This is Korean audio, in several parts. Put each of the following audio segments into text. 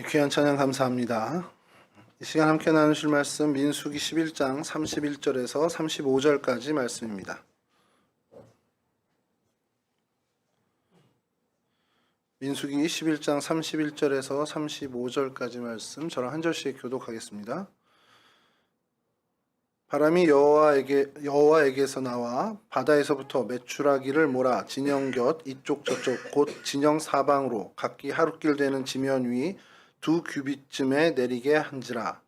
귀한 찬양 감사합니다. 이 시간 함께 나누실 말씀 민수기 11장 31절에서 35절까지 말씀입니다. 민수기 11장 31절에서 35절까지 말씀 저랑 한 절씩 교독하겠습니다. 바람이 여호와에게서 나와 바다에서부터 메추라기를 몰아 진영 곁 이쪽 저쪽 곧 진영 사방으로 각기 하루길 되는 지면 위 2규빗쯤에 내리게 한지라.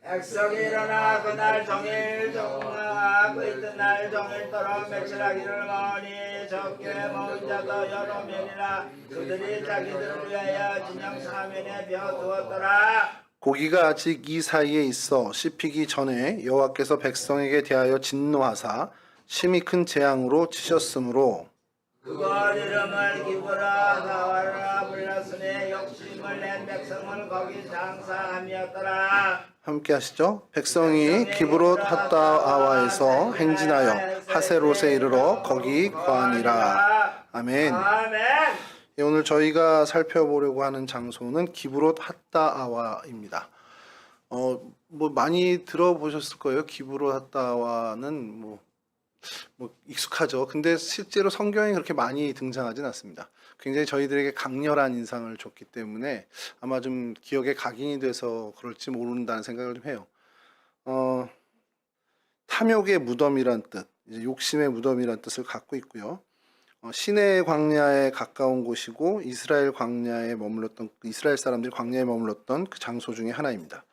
백성이 일어나 그날 정일 정나 그 이튿날 정일토록 메추라기를 모으니 적게 모은 자도 여러 명이라 그들이 자기들을 위하여 진영 사면에 베어두었더라. 고기가 아직 이 사이에 있어 씹히기 전에 여호와께서 백성에게 대하여 진노하사 심히 큰 재앙으로 치셨으므로 그곳 이름을 기브라 다와라 불렀으니 욕심을 낸 백성은 거기 장사함이었더라. 함께 하시죠. 백성이 기브롯 핫다아와에서 행진하여 하세롯에 이르러 거기 거하니라. 아멘. 아멘. 오늘 저희가 살펴보려고 하는 장소는 기브롯 핫다아와입니다. 뭐 많이 들어보셨을 거예요. 기브롯 핫다아와는 뭐 익숙하죠. 근데 실제로 성경에 그렇게 많이 등장하진 않습니다. 굉장히 저희들에게 강렬한 인상을 줬기 때문에 아마 좀 기억에 각인이 돼서 그럴지 모른다는 생각을 좀 해요. 탐욕의 무덤이란 뜻, 이제 욕심의 무덤이란 뜻을 갖고 있고요. 시내 광야에 가까운 곳이고 이스라엘 사람들이 광야에 머물렀던 그 장소 중에 하나입니다.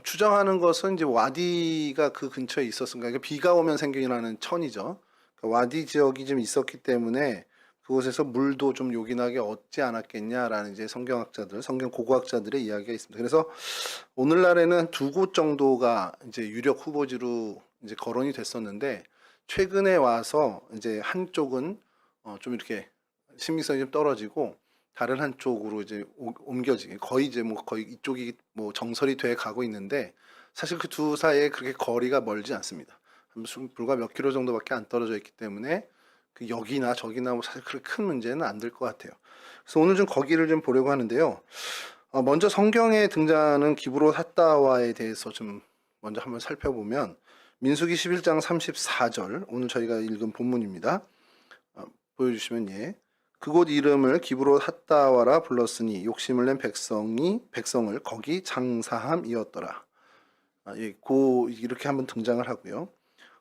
추정하는 것은 이제 와디가 그 근처에 있었으니까 그러니까 비가 오면 생기는 천이죠. 그러니까 와디 지역이 좀 있었기 때문에 그곳에서 물도 좀 요긴하게 얻지 않았겠냐라는 이제 성경 고고학자들의 이야기가 있습니다. 그래서 오늘날에는 2곳 정도가 이제 유력 후보지로 이제 거론이 됐었는데 최근에 와서 이제 한쪽은 좀 이렇게 신빙성이 좀 떨어지고 다른 한쪽으로 이제 옮겨지게 거의 이쪽이 정설이 돼 가고 있는데 사실 그 두 사이에 그렇게 거리가 멀지 않습니다. 불과 몇 킬로 정도밖에 안 떨어져 있기 때문에 그 여기나 저기나 사실 그렇게 큰 문제는 안 될 것 같아요. 그래서 오늘 좀 거기를 좀 보려고 하는데요. 먼저 성경에 등장하는 기브롯 핫다와에 대해서 좀 먼저 한번 살펴보면 민수기 11장 34절 오늘 저희가 읽은 본문입니다. 보여주시면 예. 그곳 이름을 기브롯 핫다와라 불렀으니 욕심을 낸 백성을 거기 장사함이었더라. 이렇게 한번 등장을 하고요.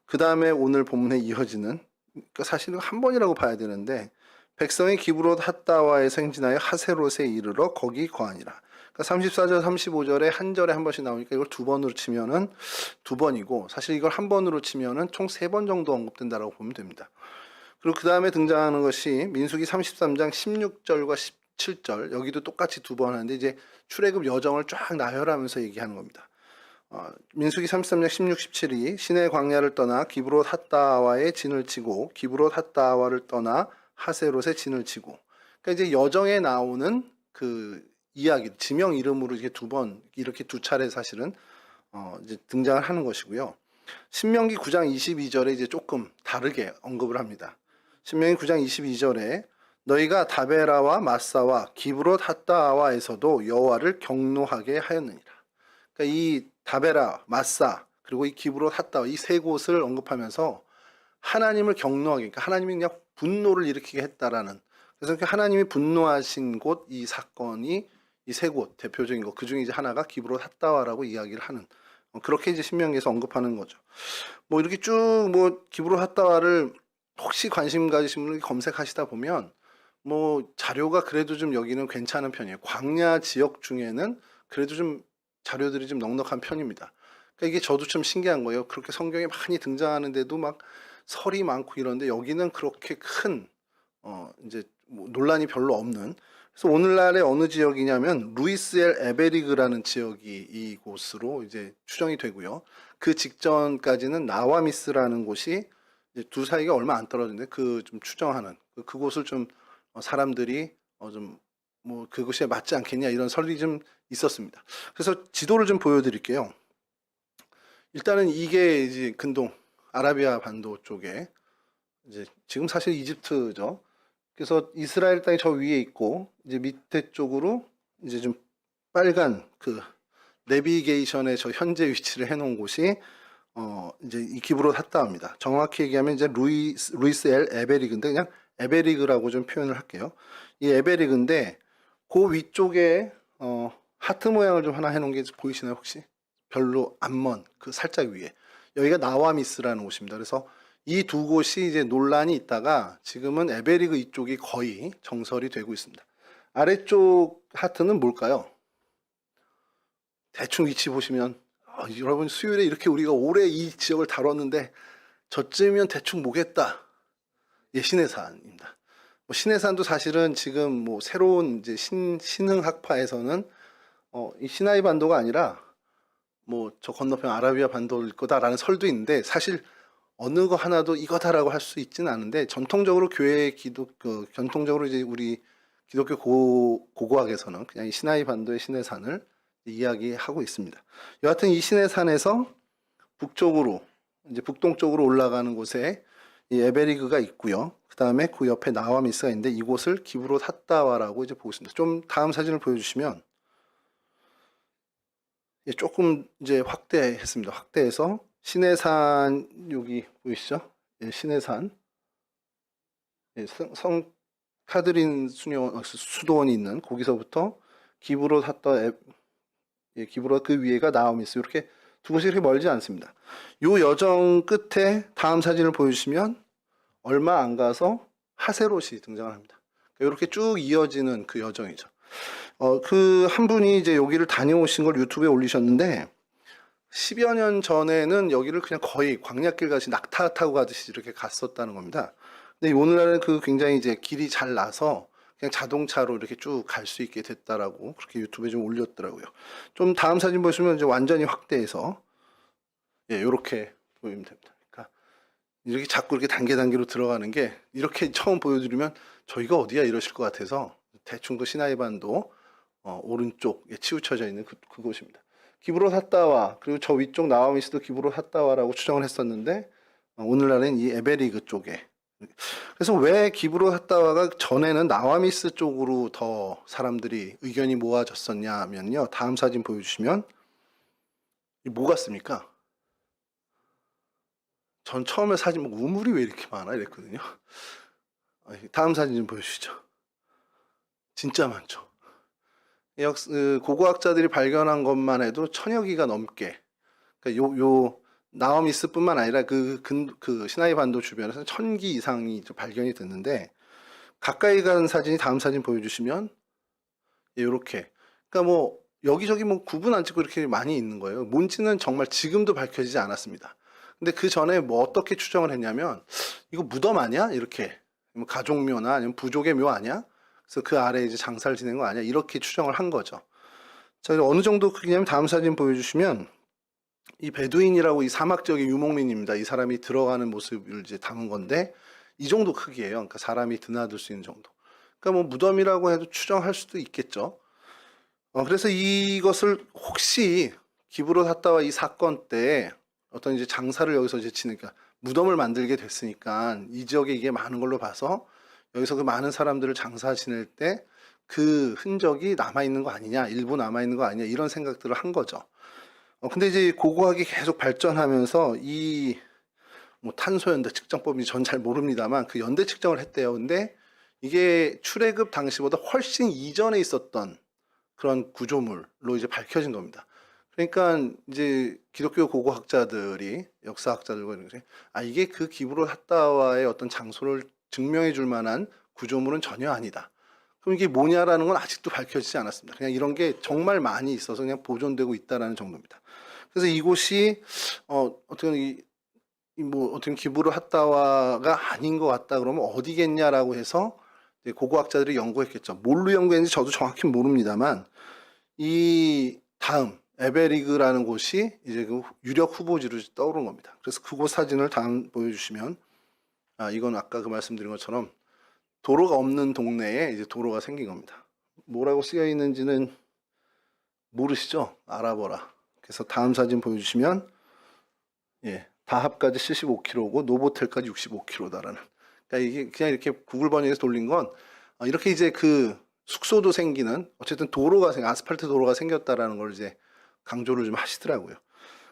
그 다음에 오늘 본문에 이어지는 그러니까 사실은 한 번이라고 봐야 되는데 백성이 기브롯 핫다와에 행진하여 하세롯에 이르러 거기 거하니라. 그러니까 34절 35절에 한 절에 한 번씩 나오니까 이걸 두 번으로 치면은 두 번이고 사실 이걸 한 번으로 치면은 총 3번 정도 언급된다라고 보면 됩니다. 그리고 그 다음에 등장하는 것이 민수기 33장 16절과 17절 여기도 똑같이 두 번 하는데 이제 출애굽 여정을 쫙 나열하면서 얘기하는 겁니다. 민수기 33장 16, 17이 시내 광야를 떠나 기브롯 핫다와에 진을 치고 기브롯 핫다와를 떠나 하세롯에 진을 치고 그러니까 이제 여정에 나오는 그 이야기 지명 이름으로 이렇게 이렇게 두 차례 사실은 이제 등장을 하는 것이고요. 신명기 9장 22절에 이제 조금 다르게 언급을 합니다. 신명기 9장 22절에 너희가 다베라와 마사와 기브롯 핫다아와에서도 여호와를 경노하게 하였느니라. 그러니까 이 다베라, 마사 그리고 이 기브롯 핫다와 이 세 곳을 언급하면서 하나님을 경노하게 그러니까 하나님이 그냥 분노를 일으키게 했다라는 그래서 하나님이 분노하신 곳 이 사건이 이 세 곳 대표적인 것 그 중에 이제 하나가 기브롯 핫다와라고 이야기를 하는 그렇게 이제 신명기에서 언급하는 거죠. 이렇게 쭉 기브롯 핫다와를 혹시 관심 가지신 분이 검색하시다 보면 자료가 그래도 좀 여기는 괜찮은 편이에요. 광야 지역 중에는 그래도 좀 자료들이 좀 넉넉한 편입니다. 그러니까 이게 저도 좀 신기한 거예요. 그렇게 성경에 많이 등장하는데도 막 설이 많고 이런데 여기는 그렇게 큰 이제 논란이 별로 없는. 그래서 오늘날의 어느 지역이냐면 루이스엘 에베리그라는 지역이 이곳으로 이제 추정이 되고요. 그 직전까지는 나와미스라는 곳이 이제 두 사이가 얼마 안 떨어지는데 좀 추정하는 그곳을 좀 사람들이 그곳에 맞지 않겠냐 이런 설이 좀 있었습니다. 그래서 지도를 좀 보여드릴게요. 일단은 이게 이제 근동 아라비아 반도 쪽에 이제 지금 사실 이집트죠. 그래서 이스라엘 땅이 저 위에 있고 이제 밑에 쪽으로 이제 좀 빨간 그 내비게이션의 저 현재 위치를 해놓은 곳이 이제 이 기브롯 핫다입니다. 정확히 얘기하면 이제 루이스 엘 에베리그인데 그냥 에베리그라고 좀 표현을 할게요. 이 에베리그인데 그 위쪽에 하트 모양을 좀 하나 해놓은 게 보이시나요 혹시? 별로 안 먼 그 살짝 위에 여기가 나와미스라는 곳입니다. 그래서 이 두 곳이 이제 논란이 있다가 지금은 에베리그 이쪽이 거의 정설이 되고 있습니다. 아래쪽 하트는 뭘까요? 대충 위치 보시면 여러분 수요일에 이렇게 우리가 오래 이 지역을 다뤘는데 저쯤이면 대충 뭐겠다. 예, 신해산입니다. 뭐 신해산도 사실은 지금 뭐 새로운 이제 신흥학파에서는 이 시나이 반도가 아니라 뭐 저 건너편 아라비아 반도일 거다라는 설도 있는데 사실 어느 거 하나도 이거다라고 할 수 있지는 않은데 전통적으로 전통적으로 이제 우리 기독교 고고학에서는 그냥 이 시나이 반도의 신해산을 이야기하고 있습니다. 여하튼 이 신해산에서 북쪽으로 이제 북동쪽으로 올라가는 곳에 이 에베리그가 있고요. 그 다음에 그 옆에 나와미스가 있는데 이곳을 기브롯 핫다와라고 이제 보고 있습니다. 좀 다음 사진을 보여주시면 조금 이제 확대했습니다. 확대해서 신해산 여기 보이시죠? 예, 신해산 예, 성 카드린 수도원이 있는 거기서부터 기브롯 핫다 예, 기브롯 그 위에가 나와미스 이렇게 두 곳이 그렇게 멀지 않습니다. 요 여정 끝에 다음 사진을 보여주시면 얼마 안 가서 하세롯이 등장을 합니다. 이렇게 쭉 이어지는 그 여정이죠. 그 한 분이 이제 여기를 다녀오신 걸 유튜브에 올리셨는데 10여 년 전에는 여기를 그냥 거의 광야길 같이 낙타 타고 가듯이 이렇게 갔었다는 겁니다. 근데 오늘날은 그 굉장히 이제 길이 잘 나서 그냥 자동차로 이렇게 쭉 갈 수 있게 됐다라고 그렇게 유튜브에 좀 올렸더라고요. 좀 다음 사진 보시면 이제 완전히 확대해서 예, 이렇게 보이면 됩니다. 그러니까 이렇게 자꾸 이렇게 단계로 들어가는 게 이렇게 처음 보여드리면 저희가 어디야 이러실 것 같아서 대충 그 시나이 반도 오른쪽에 치우쳐져 있는 그곳입니다. 기브롯 핫다와 그리고 저 위쪽 나와미스도 기브롯 핫다와라고 추정을 했었는데 오늘날은 이 에베리그 쪽에 그래서 왜 기브롯 핫다와가 전에는 나와미스 쪽으로 더 사람들이 의견이 모아졌었냐면요. 다음 사진 보여주시면 뭐 같습니까? 전 처음에 사진 보고 우물이 왜 이렇게 많아 이랬거든요. 다음 사진 좀 보여주시죠. 진짜 많죠. 고고학자들이 발견한 것만 해도 1000여 기가 넘게 그러니까 요 나와미스뿐만 아니라 그 시나이 반도 주변에서 1000기 이상이 발견이 됐는데 가까이 간 사진이 다음 사진 보여주시면 이렇게 그러니까 뭐 여기저기 뭐 구분 안 찍고 이렇게 많이 있는 거예요. 뭔지는 정말 지금도 밝혀지지 않았습니다. 근데 그 전에 뭐 어떻게 추정을 했냐면 이거 무덤 아니야? 이렇게 뭐 가족묘나 아니면 부족의 묘 아니야? 그래서 그 아래 이제 장사를 지낸 거 아니야? 이렇게 추정을 한 거죠. 자, 어느 정도 크기냐면 다음 사진 보여주시면 이 베두인이라고 이 사막 지역의 유목민입니다. 이 사람이 들어가는 모습을 이제 담은 건데 이 정도 크기예요. 그러니까 사람이 드나들 수 있는 정도. 그러니까 뭐 무덤이라고 해도 추정할 수도 있겠죠. 그래서 이것을 혹시 기브롯 핫다와 이 사건 때 어떤 이제 장사를 여기서 이제 지니까 무덤을 만들게 됐으니까 이 지역에 이게 많은 걸로 봐서 여기서 그 많은 사람들을 장사 지낼 때 그 흔적이 남아있는 거 아니냐, 일부 남아있는 거 아니냐, 이런 생각들을 한 거죠. 근데 이제 고고학이 계속 발전하면서 이 뭐 탄소연대 측정법이 전 잘 모릅니다만 그 연대 측정을 했대요. 근데 이게 출애굽 당시보다 훨씬 이전에 있었던 그런 구조물로 이제 밝혀진 겁니다. 그러니까 이제 기독교 고고학자들이 역사학자들과 이렇게 이게 그 기브롯 핫다와의 어떤 장소를 증명해 줄 만한 구조물은 전혀 아니다. 그럼 이게 뭐냐라는 건 아직도 밝혀지지 않았습니다. 그냥 이런 게 정말 많이 있어서 그냥 보존되고 있다라는 정도입니다. 그래서 이곳이 어떻게 기브롯 핫다와가 아닌 것 같다 그러면 어디겠냐라고 해서 고고학자들이 연구했겠죠. 뭘로 연구했는지 저도 정확히 모릅니다만 이 다음 에베리그라는 곳이 이제 그 유력 후보지로 떠오른 겁니다. 그래서 그곳 사진을 다음 보여주시면 이건 아까 그 말씀드린 것처럼 도로가 없는 동네에 이제 도로가 생긴 겁니다. 뭐라고 쓰여 있는지는 모르시죠? 알아보라. 그래서 다음 사진 보여주시면 다합까지 75km고 노보텔까지 65km다라는. 그러니까 이게 그냥 이렇게 구글 번역에서 돌린 건 이렇게 이제 그 숙소도 생기는 어쨌든 아스팔트 도로가 생겼다라는 걸 이제 강조를 좀 하시더라고요.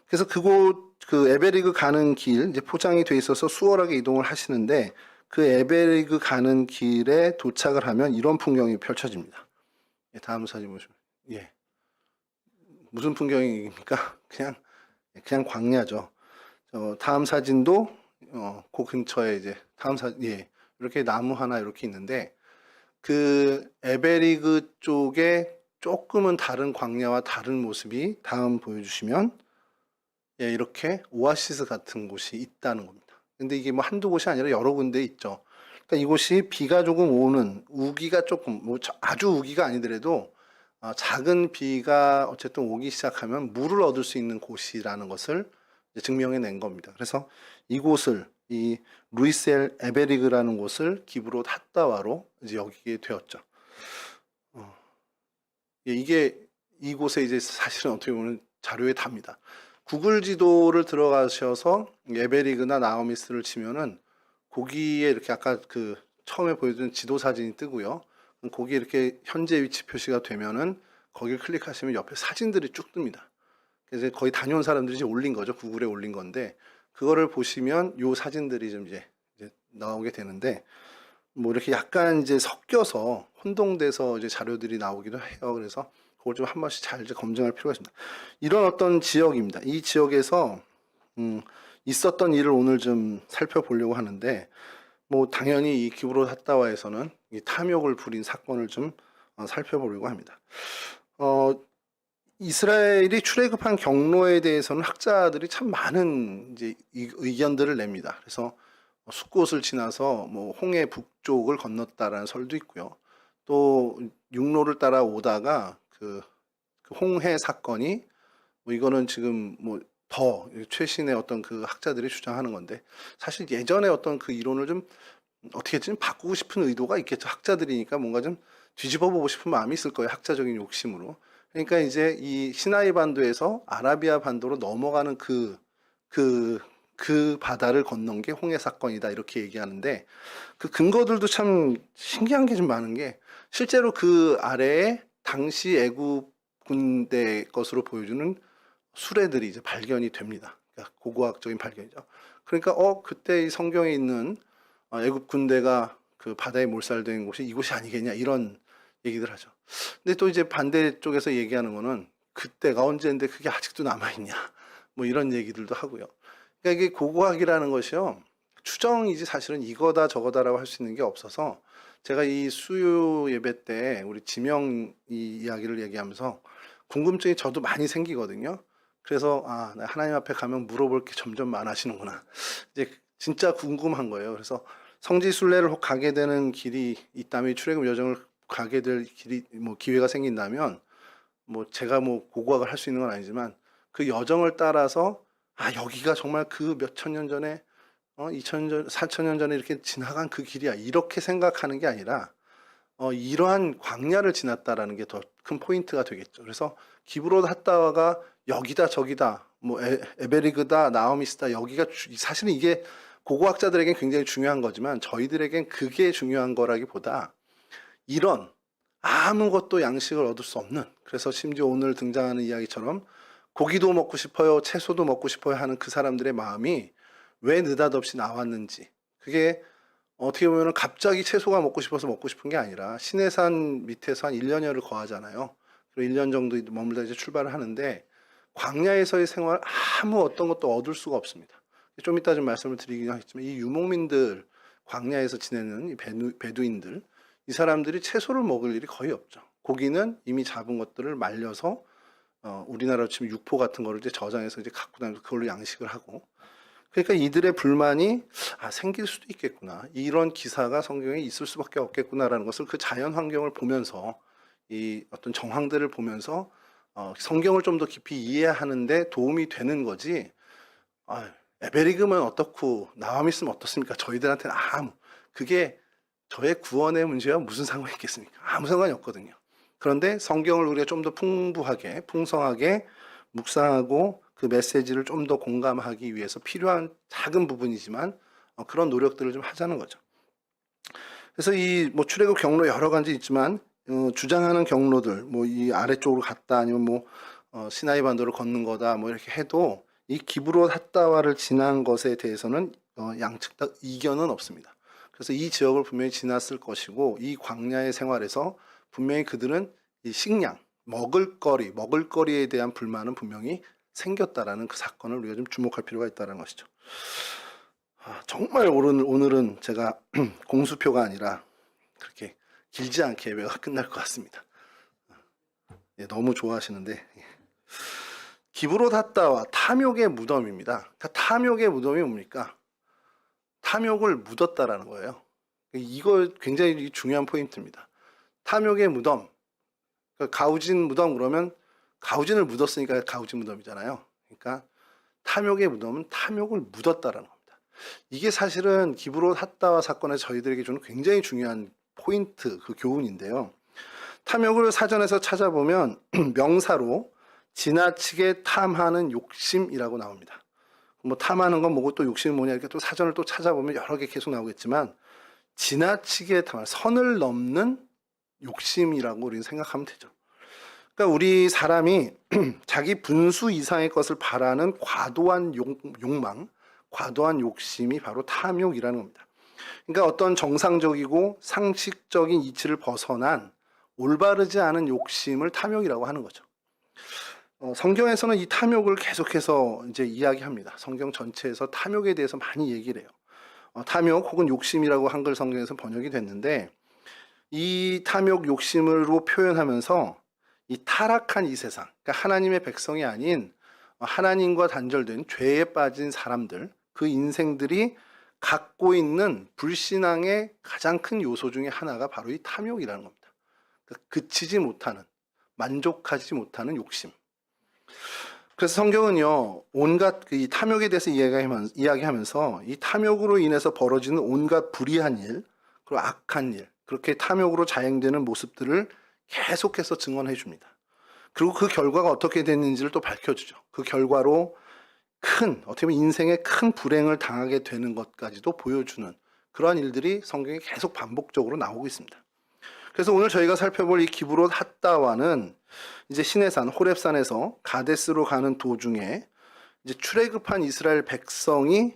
그래서 그 에베리그 가는 길 이제 포장이 돼 있어서 수월하게 이동을 하시는데 그 에베리그 가는 길에 도착을 하면 이런 풍경이 펼쳐집니다. 예, 다음 사진 보시면 무슨 풍경입니까? 그냥 광야죠. 다음 사진도 그 근처에 이제 이렇게 나무 하나 이렇게 있는데 그 에베리그 쪽에 조금은 다른 광야와 다른 모습이 다음 보여주시면 이렇게 오아시스 같은 곳이 있다는 겁니다. 근데 이게 뭐 한두 곳이 아니라 여러 군데 있죠. 그러니까 이곳이 비가 조금 오는 우기가 조금 뭐 아주 우기가 아니더라도 작은 비가 어쨌든 오기 시작하면 물을 얻을 수 있는 곳이라는 것을 증명해 낸 겁니다. 그래서 이곳을 이 루이셀 에베리그라는 곳을 기브롯 핫다와로 이제 여기게 되었죠. 이게 이곳에 이제 사실은 어떻게 보면 자료에 답니다. 구글 지도를 들어가셔서 에베리그나 나오미스를 치면은 거기에 이렇게 아까 그 처음에 보여준 지도 사진이 뜨고요. 거기에 이렇게 현재 위치 표시가 되면은 거기를 클릭하시면 옆에 사진들이 쭉 뜹니다. 그래서 거의 다녀온 사람들이 이제 올린 거죠. 구글에 올린 건데 그거를 보시면 요 사진들이 좀 이제 나오게 되는데 뭐 이렇게 약간 이제 섞여서 혼동돼서 이제 자료들이 나오기도 해요. 그래서 그걸 좀 한 번씩 잘 이제 검증할 필요가 있습니다. 이런 어떤 지역입니다. 이 지역에서 있었던 일을 오늘 좀 살펴보려고 하는데 뭐 당연히 이 기브롯 핫다와에서는 이 탐욕을 부린 사건을 좀 살펴보려고 합니다. 이스라엘이 출애굽한 경로에 대해서는 학자들이 참 많은 이제 의견들을 냅니다. 그래서 숫곳을 지나서 뭐 홍해 북쪽을 건넜다라는 설도 있고요. 또 육로를 따라 오다가 그 홍해 사건이 뭐 이거는 지금 뭐 더 최신의 어떤 그 학자들이 주장하는 건데 사실 예전에 어떤 그 이론을 좀 어떻게 좀 바꾸고 싶은 의도가 있겠죠. 학자들이니까 뭔가 좀 뒤집어 보고 싶은 마음이 있을 거예요. 학자적인 욕심으로. 그러니까 이제 이 시나이 반도에서 아라비아 반도로 넘어가는 그 바다를 건넌 게 홍해 사건이다 이렇게 얘기하는데 그 근거들도 참 신기한 게 좀 많은 게 실제로 그 아래에 당시 애굽 군대 것으로 보여주는 수레들이 이제 발견이 됩니다. 그러니까 고고학적인 발견이죠. 그러니까 그때 이 성경에 있는 애굽 군대가 그 바다에 몰살된 곳이 이곳이 아니겠냐 이런 얘기들 하죠. 근데 또 이제 반대쪽에서 얘기하는 거는 그때가 언제인데 그게 아직도 남아있냐 뭐 이런 얘기들도 하고요. 그러니까 이게 고고학이라는 것이요 추정이지 사실은 이거다 저거다라고 할 수 있는 게 없어서 제가 이 수요 예배 때 우리 지명 이야기를 얘기하면서 궁금증이 저도 많이 생기거든요. 그래서 하나님 앞에 가면 물어볼 게 점점 많아지는구나. 이제 진짜 궁금한 거예요. 그래서 성지 순례를 가게 되는 길이 있다면 출애굽 여정을 가게 될 길이 뭐 기회가 생긴다면 뭐 제가 뭐 고고학을 할 수 있는 건 아니지만 그 여정을 따라서 여기가 정말 그 몇천 년 전에 2000년 4000년 전에 이렇게 지나간 그 길이야 이렇게 생각하는 게 아니라 이러한 광야를 지났다라는 게 더 큰 포인트가 되겠죠. 그래서 기브롯 핫다와가 여기다 저기다 뭐 에베리그다 나오미스다 여기가 사실은 이게 고고학자들에겐 굉장히 중요한 거지만 저희들에겐 그게 중요한 거라기보다 이런 아무것도 양식을 얻을 수 없는 그래서 심지어 오늘 등장하는 이야기처럼 고기도 먹고 싶어요 채소도 먹고 싶어요 하는 그 사람들의 마음이 왜 느닷없이 나왔는지 그게 어떻게 보면 갑자기 채소가 먹고 싶어서 먹고 싶은 게 아니라 시내산 밑에서 한 1년여를 거하잖아요. 그리고 1년 정도 머물다 이제 출발을 하는데 광야에서의 생활 아무 어떤 것도 얻을 수가 없습니다. 좀 이따 좀 말씀을 드리긴 하겠지만 이 유목민들 광야에서 지내는 이 베두인들 이 사람들이 채소를 먹을 일이 거의 없죠. 고기는 이미 잡은 것들을 말려서 우리나라로 치면 육포 같은 거를 이제 저장해서 이제 갖고 다니면서 그걸로 양식을 하고 그러니까 이들의 불만이 생길 수도 있겠구나. 이런 기사가 성경에 있을 수밖에 없겠구나라는 것을 그 자연 환경을 보면서 이 어떤 정황들을 보면서 성경을 좀 더 깊이 이해하는데 도움이 되는 거지. 에베리그면 어떻고 나와미스면 어떻습니까? 저희들한테는 그게 저의 구원의 문제와 무슨 상관이 있겠습니까? 아무 상관이 없거든요. 그런데 성경을 우리가 좀 더 풍부하게 풍성하게 묵상하고 그 메시지를 좀 더 공감하기 위해서 필요한 작은 부분이지만 그런 노력들을 좀 하자는 거죠. 그래서 이 뭐 출애굽 경로 여러 가지 있지만 주장하는 경로들, 뭐 이 아래쪽으로 갔다 아니면 뭐 시나이 반도를 걷는 거다 뭐 이렇게 해도 이 기브롯 핫다와를 지난 것에 대해서는 양측 다 이견은 없습니다. 그래서 이 지역을 분명히 지났을 것이고 이 광야의 생활에서 분명히 그들은 이 식량, 먹을거리에 대한 불만은 분명히 생겼다라는 그 사건을 우리가 좀 주목할 필요가 있다는 것이죠. 정말 오늘은 제가 공수표가 아니라 그렇게 길지 않게 예배가 끝날 것 같습니다. 예, 너무 좋아하시는데 기브롯 핫다와 탐욕의 무덤입니다. 그러니까 탐욕의 무덤이 뭡니까? 탐욕을 묻었다라는 거예요. 이거 굉장히 중요한 포인트입니다. 탐욕의 무덤, 그러니까 가우진 무덤 그러면 가우진을 묻었으니까 가우진 무덤이잖아요. 그러니까 탐욕의 무덤은 탐욕을 묻었다라는 겁니다. 이게 사실은 기브롯 핫다와 사건에서 저희들에게 주는 굉장히 중요한 포인트, 그 교훈인데요. 탐욕을 사전에서 찾아보면 명사로 지나치게 탐하는 욕심이라고 나옵니다. 뭐 탐하는 건 뭐고 또 욕심이 뭐냐 이렇게 또 사전을 또 찾아보면 여러 개 계속 나오겠지만 지나치게 탐하, 선을 넘는 욕심이라고 우리는 생각하면 되죠. 그러니까 우리 사람이 자기 분수 이상의 것을 바라는 과도한 욕망, 과도한 욕심이 바로 탐욕이라는 겁니다. 그러니까 어떤 정상적이고 상식적인 이치를 벗어난 올바르지 않은 욕심을 탐욕이라고 하는 거죠. 성경에서는 이 탐욕을 계속해서 이제 이야기합니다. 성경 전체에서 탐욕에 대해서 많이 얘기를 해요. 탐욕 혹은 욕심이라고 한글 성경에서 번역이 됐는데 이 탐욕 욕심으로 표현하면서 이 타락한 이 세상, 그러니까 하나님의 백성이 아닌 하나님과 단절된 죄에 빠진 사람들, 그 인생들이 갖고 있는 불신앙의 가장 큰 요소 중에 하나가 바로 이 탐욕이라는 겁니다. 그러니까 그치지 못하는, 만족하지 못하는 욕심. 그래서 성경은요, 온갖 이 탐욕에 대해서 이야기하면서 이 탐욕으로 인해서 벌어지는 온갖 불의한 일, 그리고 악한 일, 그렇게 탐욕으로 자행되는 모습들을 계속해서 증언해 줍니다. 그리고 그 결과가 어떻게 됐는지를 또 밝혀주죠. 그 결과로 어떻게 보면 인생에 큰 불행을 당하게 되는 것까지도 보여주는 그러한 일들이 성경에 계속 반복적으로 나오고 있습니다. 그래서 오늘 저희가 살펴볼 이 기브롯 핫다와는 이제 시내산 호렙산에서 가데스로 가는 도중에 이제 출애굽한 이스라엘 백성이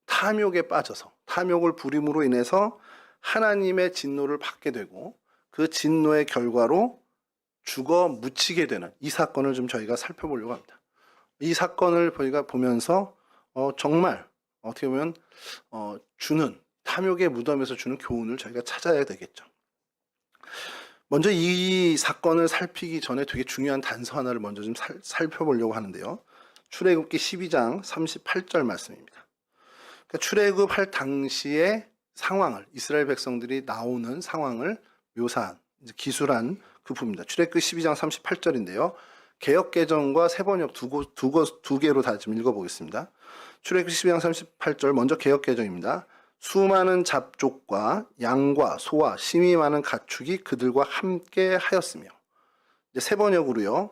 탐욕에 빠져서 탐욕을 부림으로 인해서 하나님의 진노를 받게 되고 그 진노의 결과로 죽어 묻히게 되는 이 사건을 좀 저희가 살펴보려고 합니다. 이 사건을 저희가 보면서 정말 어떻게 보면 주는 탐욕의 무덤에서 주는 교훈을 저희가 찾아야 되겠죠. 먼저 이 사건을 살피기 전에 되게 중요한 단서 하나를 먼저 좀 살펴보려고 하는데요. 출애굽기 12장 38절 말씀입니다. 그러니까 출애굽할 당시의 상황을, 이스라엘 백성들이 나오는 상황을 묘사한, 기술한 그 부분입니다. 출애굽기 12장 38절인데요. 개역개정과 새번역 두 개로 다 좀 읽어보겠습니다. 출애굽기 12장 38절 먼저 개역개정입니다. 수많은 잡족과 양과 소와 심이 많은 가축이 그들과 함께 하였으며, 이제 새번역으로요.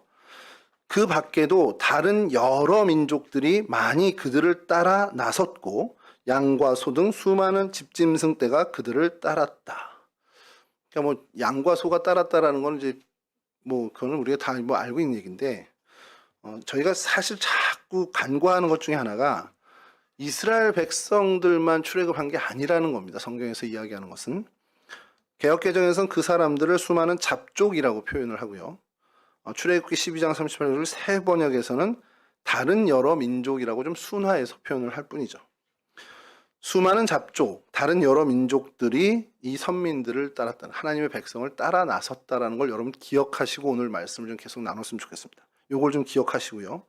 그 밖에도 다른 여러 민족들이 많이 그들을 따라 나섰고 양과 소 등 수많은 집짐승 떼가 그들을 따랐다. 그러니까 뭐 양과 소가 따랐다라는 건 이제 뭐 그거는 우리가 다 뭐 알고 있는 얘기인데 저희가 사실 자꾸 간과하는 것 중에 하나가 이스라엘 백성들만 출애굽한 게 아니라는 겁니다. 성경에서 이야기하는 것은 개역개정에서는 그 사람들을 수많은 잡족이라고 표현을 하고요. 출애굽기 12장 38절 새번역에서는 다른 여러 민족이라고 좀 순화해서 표현을 할 뿐이죠. 수많은 잡족, 다른 여러 민족들이 이 선민들을 따랐다는, 하나님의 백성을 따라 나섰다라는 걸 여러분 기억하시고 오늘 말씀을 좀 계속 나눴으면 좋겠습니다. 요걸 좀 기억하시고요.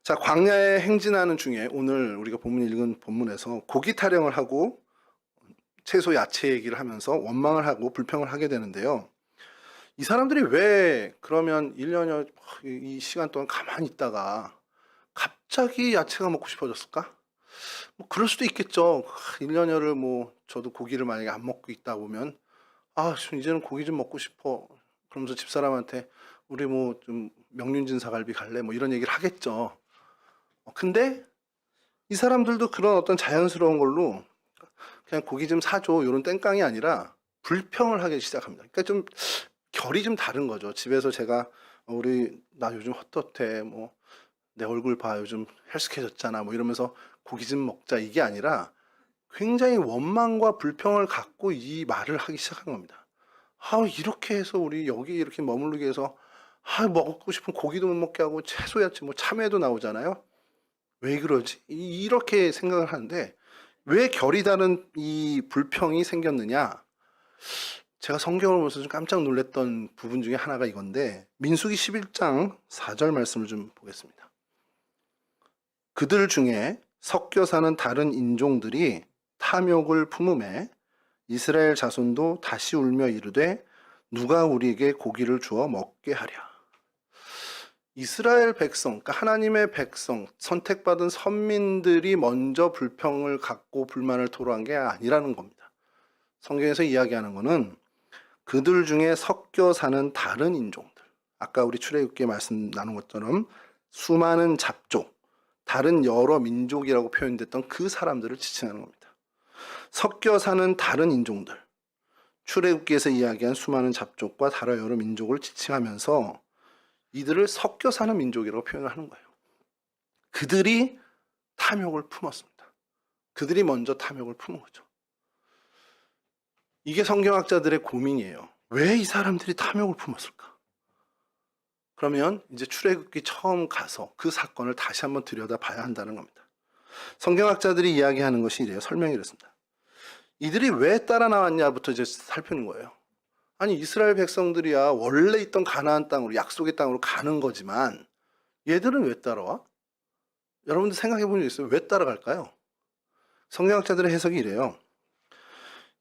자, 광야에 행진하는 중에 오늘 우리가 본문 읽은 본문에서 고기 타령을 하고 채소 야채 얘기를 하면서 원망을 하고 불평을 하게 되는데요. 이 사람들이 왜 그러면 1년여 이 시간 동안 가만히 있다가 갑자기 야채가 먹고 싶어졌을까? 뭐 그럴 수도 있겠죠. 1년여를 뭐 저도 고기를 만약에 안 먹고 있다 보면 이제는 고기 좀 먹고 싶어. 그러면서 집사람한테 우리 뭐 좀 명륜진 사갈비 갈래? 뭐 이런 얘기를 하겠죠. 근데 이 사람들도 그런 어떤 자연스러운 걸로 그냥 고기 좀 사줘 이런 땡깡이 아니라 불평을 하기 시작합니다. 그러니까 좀 결이 좀 다른 거죠. 집에서 제가 우리 나 요즘 헛헛해 뭐 내 얼굴 봐 요즘 헬스케졌잖아 뭐 이러면서 고기 좀 먹자 이게 아니라 굉장히 원망과 불평을 갖고 이 말을 하기 시작한 겁니다. 아 이렇게 해서 우리 여기 이렇게 머무르게 해서 아 먹고 싶은 고기도 못 먹게 하고 채소야채 뭐 참외도 나오잖아요. 왜 그러지? 이렇게 생각을 하는데 왜 결이 다른 이 불평이 생겼느냐? 제가 성경을 보면서 좀 깜짝 놀랐던 부분 중에 하나가 이건데 민수기 11장 4절 말씀을 좀 보겠습니다. 그들 중에 섞여 사는 다른 인종들이 탐욕을 품음에 이스라엘 자손도 다시 울며 이르되 누가 우리에게 고기를 주어 먹게 하랴. 이스라엘 백성, 그러니까 하나님의 백성, 선택받은 선민들이 먼저 불평을 갖고 불만을 토로한 게 아니라는 겁니다. 성경에서 이야기하는 것은 그들 중에 섞여 사는 다른 인종들, 아까 우리 출애굽기에 말씀 나눈 것처럼 수많은 잡족, 다른 여러 민족이라고 표현됐던 그 사람들을 지칭하는 겁니다. 섞여 사는 다른 인종들, 출애굽기에서 이야기한 수많은 잡족과 다른 여러 민족을 지칭하면서 이들을 섞여 사는 민족이라고 표현을 하는 거예요. 그들이 탐욕을 품었습니다. 그들이 먼저 탐욕을 품은 거죠. 이게 성경학자들의 고민이에요. 왜 이 사람들이 탐욕을 품었을까? 그러면 이제 출애굽기 처음 가서 그 사건을 다시 한번 들여다봐야 한다는 겁니다. 성경학자들이 이야기하는 것이 이래요. 설명이 이렇습니다. 이들이 왜 따라 나왔냐부터 이제 살피는 거예요. 아니 이스라엘 백성들이야 원래 있던 가나안 땅으로 약속의 땅으로 가는 거지만 얘들은 왜 따라와? 여러분들 생각해 본 적 있어요? 왜 따라갈까요? 성경학자들의 해석이 이래요.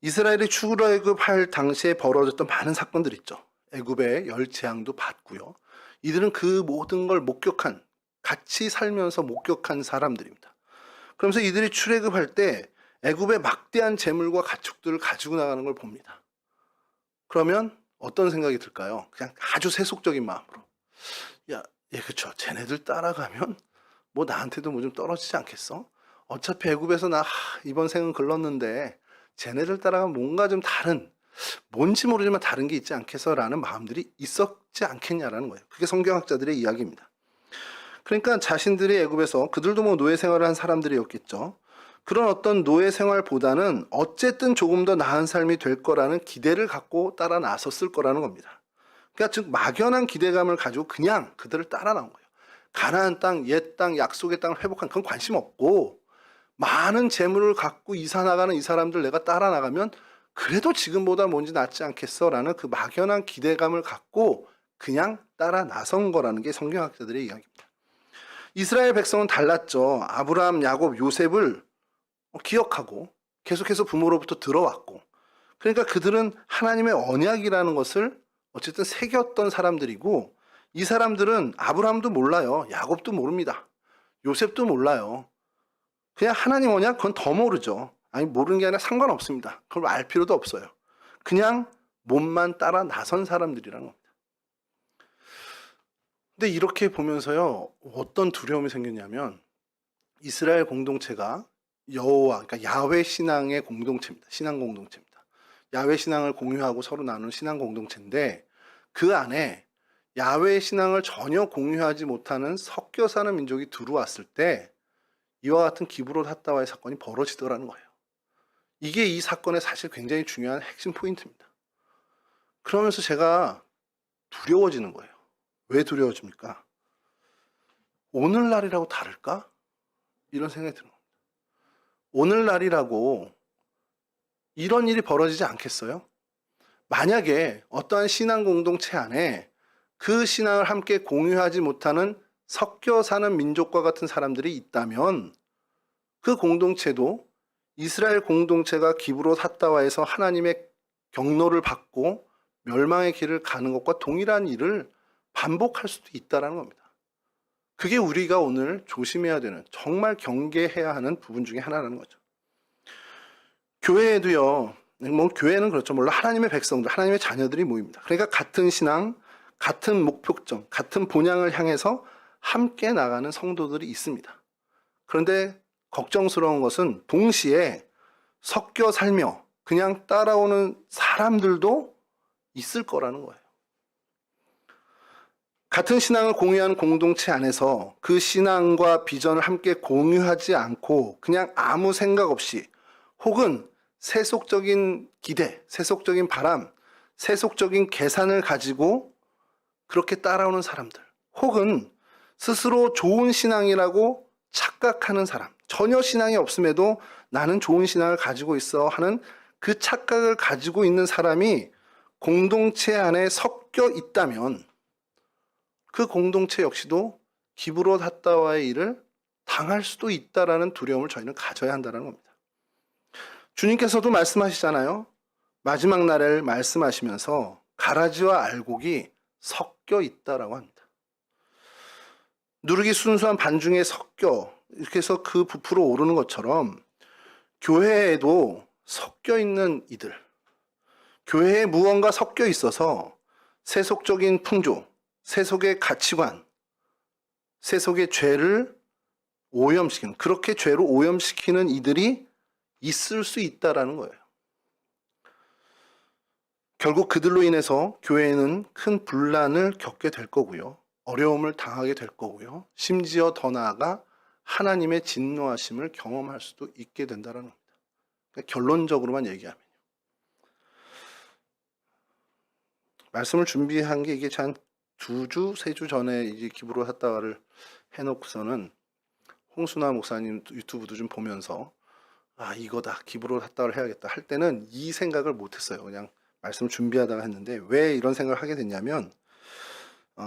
이스라엘이 출애굽할 당시에 벌어졌던 많은 사건들 있죠. 애굽의 열 재앙도 봤고요. 이들은 그 모든 걸 목격한, 같이 살면서 목격한 사람들입니다. 그러면서 이들이 출애굽할 때 애굽의 막대한 재물과 가축들을 가지고 나가는 걸 봅니다. 그러면 어떤 생각이 들까요? 그냥 아주 세속적인 마음으로. 야, 그쵸. 쟤네들 따라가면 뭐 나한테도 뭐 좀 떨어지지 않겠어? 어차피 애굽에서 나 이번 생은 글렀는데 쟤네들 따라가면 뭔가 좀 다른, 뭔지 모르지만 다른 게 있지 않겠어라는 마음들이 있었지 않겠냐라는 거예요. 그게 성경학자들의 이야기입니다. 그러니까 자신들이 애굽에서 그들도 뭐 노예 생활을 한 사람들이었겠죠. 그런 어떤 노예 생활보다는 어쨌든 조금 더 나은 삶이 될 거라는 기대를 갖고 따라 나섰을 거라는 겁니다. 그러니까 즉 막연한 기대감을 가지고 그냥 그들을 따라 나온 거예요. 가나안 땅, 옛 땅, 약속의 땅을 회복한 그건 관심 없고 많은 재물을 갖고 이사 나가는 이 사람들 내가 따라 나가면 그래도 지금보다 뭔지 낫지 않겠어라는 그 막연한 기대감을 갖고 그냥 따라 나선 거라는 게 성경학자들의 이야기입니다. 이스라엘 백성은 달랐죠. 아브라함, 야곱, 요셉을 기억하고 계속해서 부모로부터 들어왔고 그러니까 그들은 하나님의 언약이라는 것을 어쨌든 새겼던 사람들이고 이 사람들은 아브라함도 몰라요. 야곱도 모릅니다. 요셉도 몰라요. 그냥 하나님 언약 그건 더 모르죠. 아니 모르는 게 아니라 상관없습니다. 그걸 알 필요도 없어요. 그냥 몸만 따라 나선 사람들이라는 겁니다. 근데 이렇게 보면서요. 어떤 두려움이 생겼냐면 이스라엘 공동체가 여호와 그러니까 야훼 신앙의 공동체입니다. 신앙 공동체입니다. 야훼 신앙을 공유하고 서로 나누는 신앙 공동체인데 그 안에 야훼 신앙을 전혀 공유하지 못하는 섞여 사는 민족이 들어왔을 때 이와 같은 기브롯 핫다와의 사건이 벌어지더라는 거예요. 이게 이 사건의 사실 굉장히 중요한 핵심 포인트입니다. 그러면서 제가 두려워지는 거예요. 왜 두려워집니까? 오늘날이라고 다를까? 이런 생각이 드는 겁니다. 오늘날이라고 이런 일이 벌어지지 않겠어요? 만약에 어떠한 신앙 공동체 안에 그 신앙을 함께 공유하지 못하는 섞여 사는 민족과 같은 사람들이 있다면 그 공동체도 이스라엘 공동체가 기브롯 핫다와에서 하나님의 경노를 받고 멸망의 길을 가는 것과 동일한 일을 반복할 수도 있다는 겁니다. 그게 우리가 오늘 조심해야 되는 정말 경계해야 하는 부분 중에 하나라는 거죠. 교회에도요. 뭐 교회는 그렇죠. 물론 하나님의 백성들, 하나님의 자녀들이 모입니다. 그러니까 같은 신앙, 같은 목표점, 같은 본향을 향해서 함께 나가는 성도들이 있습니다. 그런데 걱정스러운 것은 동시에 섞여 살며 그냥 따라오는 사람들도 있을 거라는 거예요. 같은 신앙을 공유하는 공동체 안에서 그 신앙과 비전을 함께 공유하지 않고 그냥 아무 생각 없이 혹은 세속적인 기대, 세속적인 바람, 세속적인 계산을 가지고 그렇게 따라오는 사람들, 혹은 스스로 좋은 신앙이라고 착각하는 사람, 전혀 신앙이 없음에도 나는 좋은 신앙을 가지고 있어 하는 그 착각을 가지고 있는 사람이 공동체 안에 섞여 있다면 그 공동체 역시도 기브롯 핫다와의 일을 당할 수도 있다라는 두려움을 저희는 가져야 한다는 겁니다. 주님께서도 말씀하시잖아요. 마지막 날을 말씀하시면서 가라지와 알곡이 섞여 있다라고 합니다. 누룩이 순수한 반중에 섞여 이렇게 해서 그 부풀어 오르는 것처럼 교회에도 섞여 있는 이들, 교회에 무언가 섞여 있어서 세속적인 풍조, 세속의 가치관, 세속의 죄를 오염시키는, 그렇게 죄로 오염시키는 이들이 있을 수 있다라는 거예요. 결국 그들로 인해서 교회는 큰 분란을 겪게 될 거고요. 어려움을 당하게 될 거고요. 심지어 더 나아가 하나님의 진노하심을 경험할 수도 있게 된다는 겁니다. 그러니까 결론적으로만 얘기하면요. 말씀을 준비한 게 이게 한 2주, 3주 전에 이제 기브롯 핫다와를 해놓고서는 홍순아 목사님 유튜브도 좀 보면서 아 이거다 기브롯 핫다와를 해야겠다 할 때는 이 생각을 못했어요. 그냥 말씀 준비하다가 했는데 왜 이런 생각을 하게 됐냐면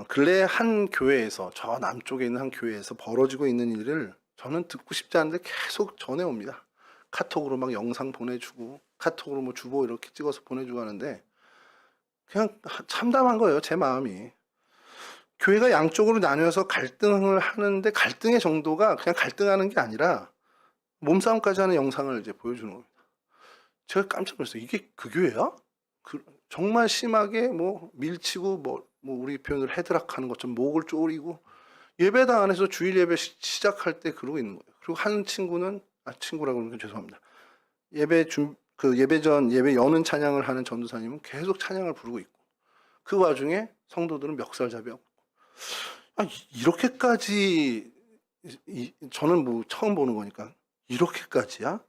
근래 한 교회에서 저 남쪽에 있는 한 교회에서 벌어지고 있는 일을 저는 듣고 싶지 않은데 계속 전해옵니다. 카톡으로 막 영상 보내주고 카톡으로 뭐 주보 이렇게 찍어서 보내주고 하는데 그냥 참담한 거예요. 제 마음이. 교회가 양쪽으로 나뉘어서 갈등을 하는데 갈등의 정도가 그냥 갈등하는 게 아니라 몸싸움까지 하는 영상을 이제 보여주는 겁니다. 제가 깜짝 놀랐어요. 이게 그 교회야? 정말 심하게 뭐 밀치고 뭐 우리 표현으로 헤드락하는 것처럼 목을 조리고 예배당 안에서 주일 예배 시작할 때 그러고 있는 거예요. 그리고 한 친구는 친구라고 하면 죄송합니다. 예배 전 예배 여는 찬양을 하는 전도사님은 계속 찬양을 부르고 있고 그 와중에 성도들은 멱살잡이하고 이렇게까지 저는 뭐 처음 보는 거니까 이렇게까지야?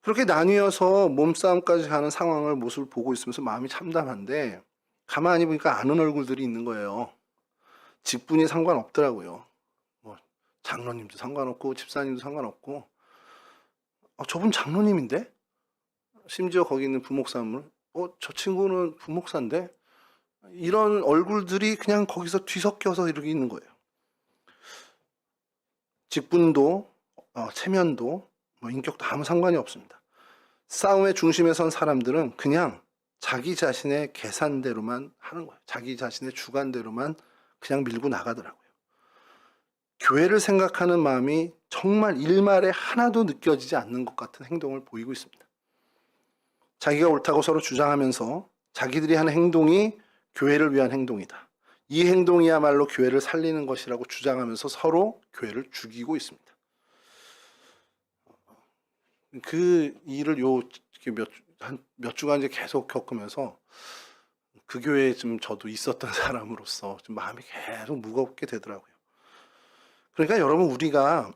그렇게 나뉘어서 몸싸움까지 하는 상황을 모습을 보고 있으면서 마음이 참담한데 가만히 보니까 아는 얼굴들이 있는 거예요. 직분이 상관없더라고요. 뭐 장로님도 상관없고 집사님도 상관없고 저분 장로님인데? 심지어 거기 있는 부목사님은 저 친구는 부목사인데? 이런 얼굴들이 그냥 거기서 뒤섞여서 이렇게 있는 거예요. 직분도 체면도 뭐 인격도 아무 상관이 없습니다. 싸움의 중심에 선 사람들은 그냥 자기 자신의 계산대로만 하는 거예요. 자기 자신의 주관대로만 그냥 밀고 나가더라고요. 교회를 생각하는 마음이 정말 일말에 하나도 느껴지지 않는 것 같은 행동을 보이고 있습니다. 자기가 옳다고 서로 주장하면서 자기들이 하는 행동이 교회를 위한 행동이다. 이 행동이야말로 교회를 살리는 것이라고 주장하면서 서로 교회를 죽이고 있습니다. 그 일을 몇 주간 이제 계속 겪으면서 그 교회에 좀 저도 있었던 사람으로서 좀 마음이 계속 무겁게 되더라고요. 그러니까 여러분 우리가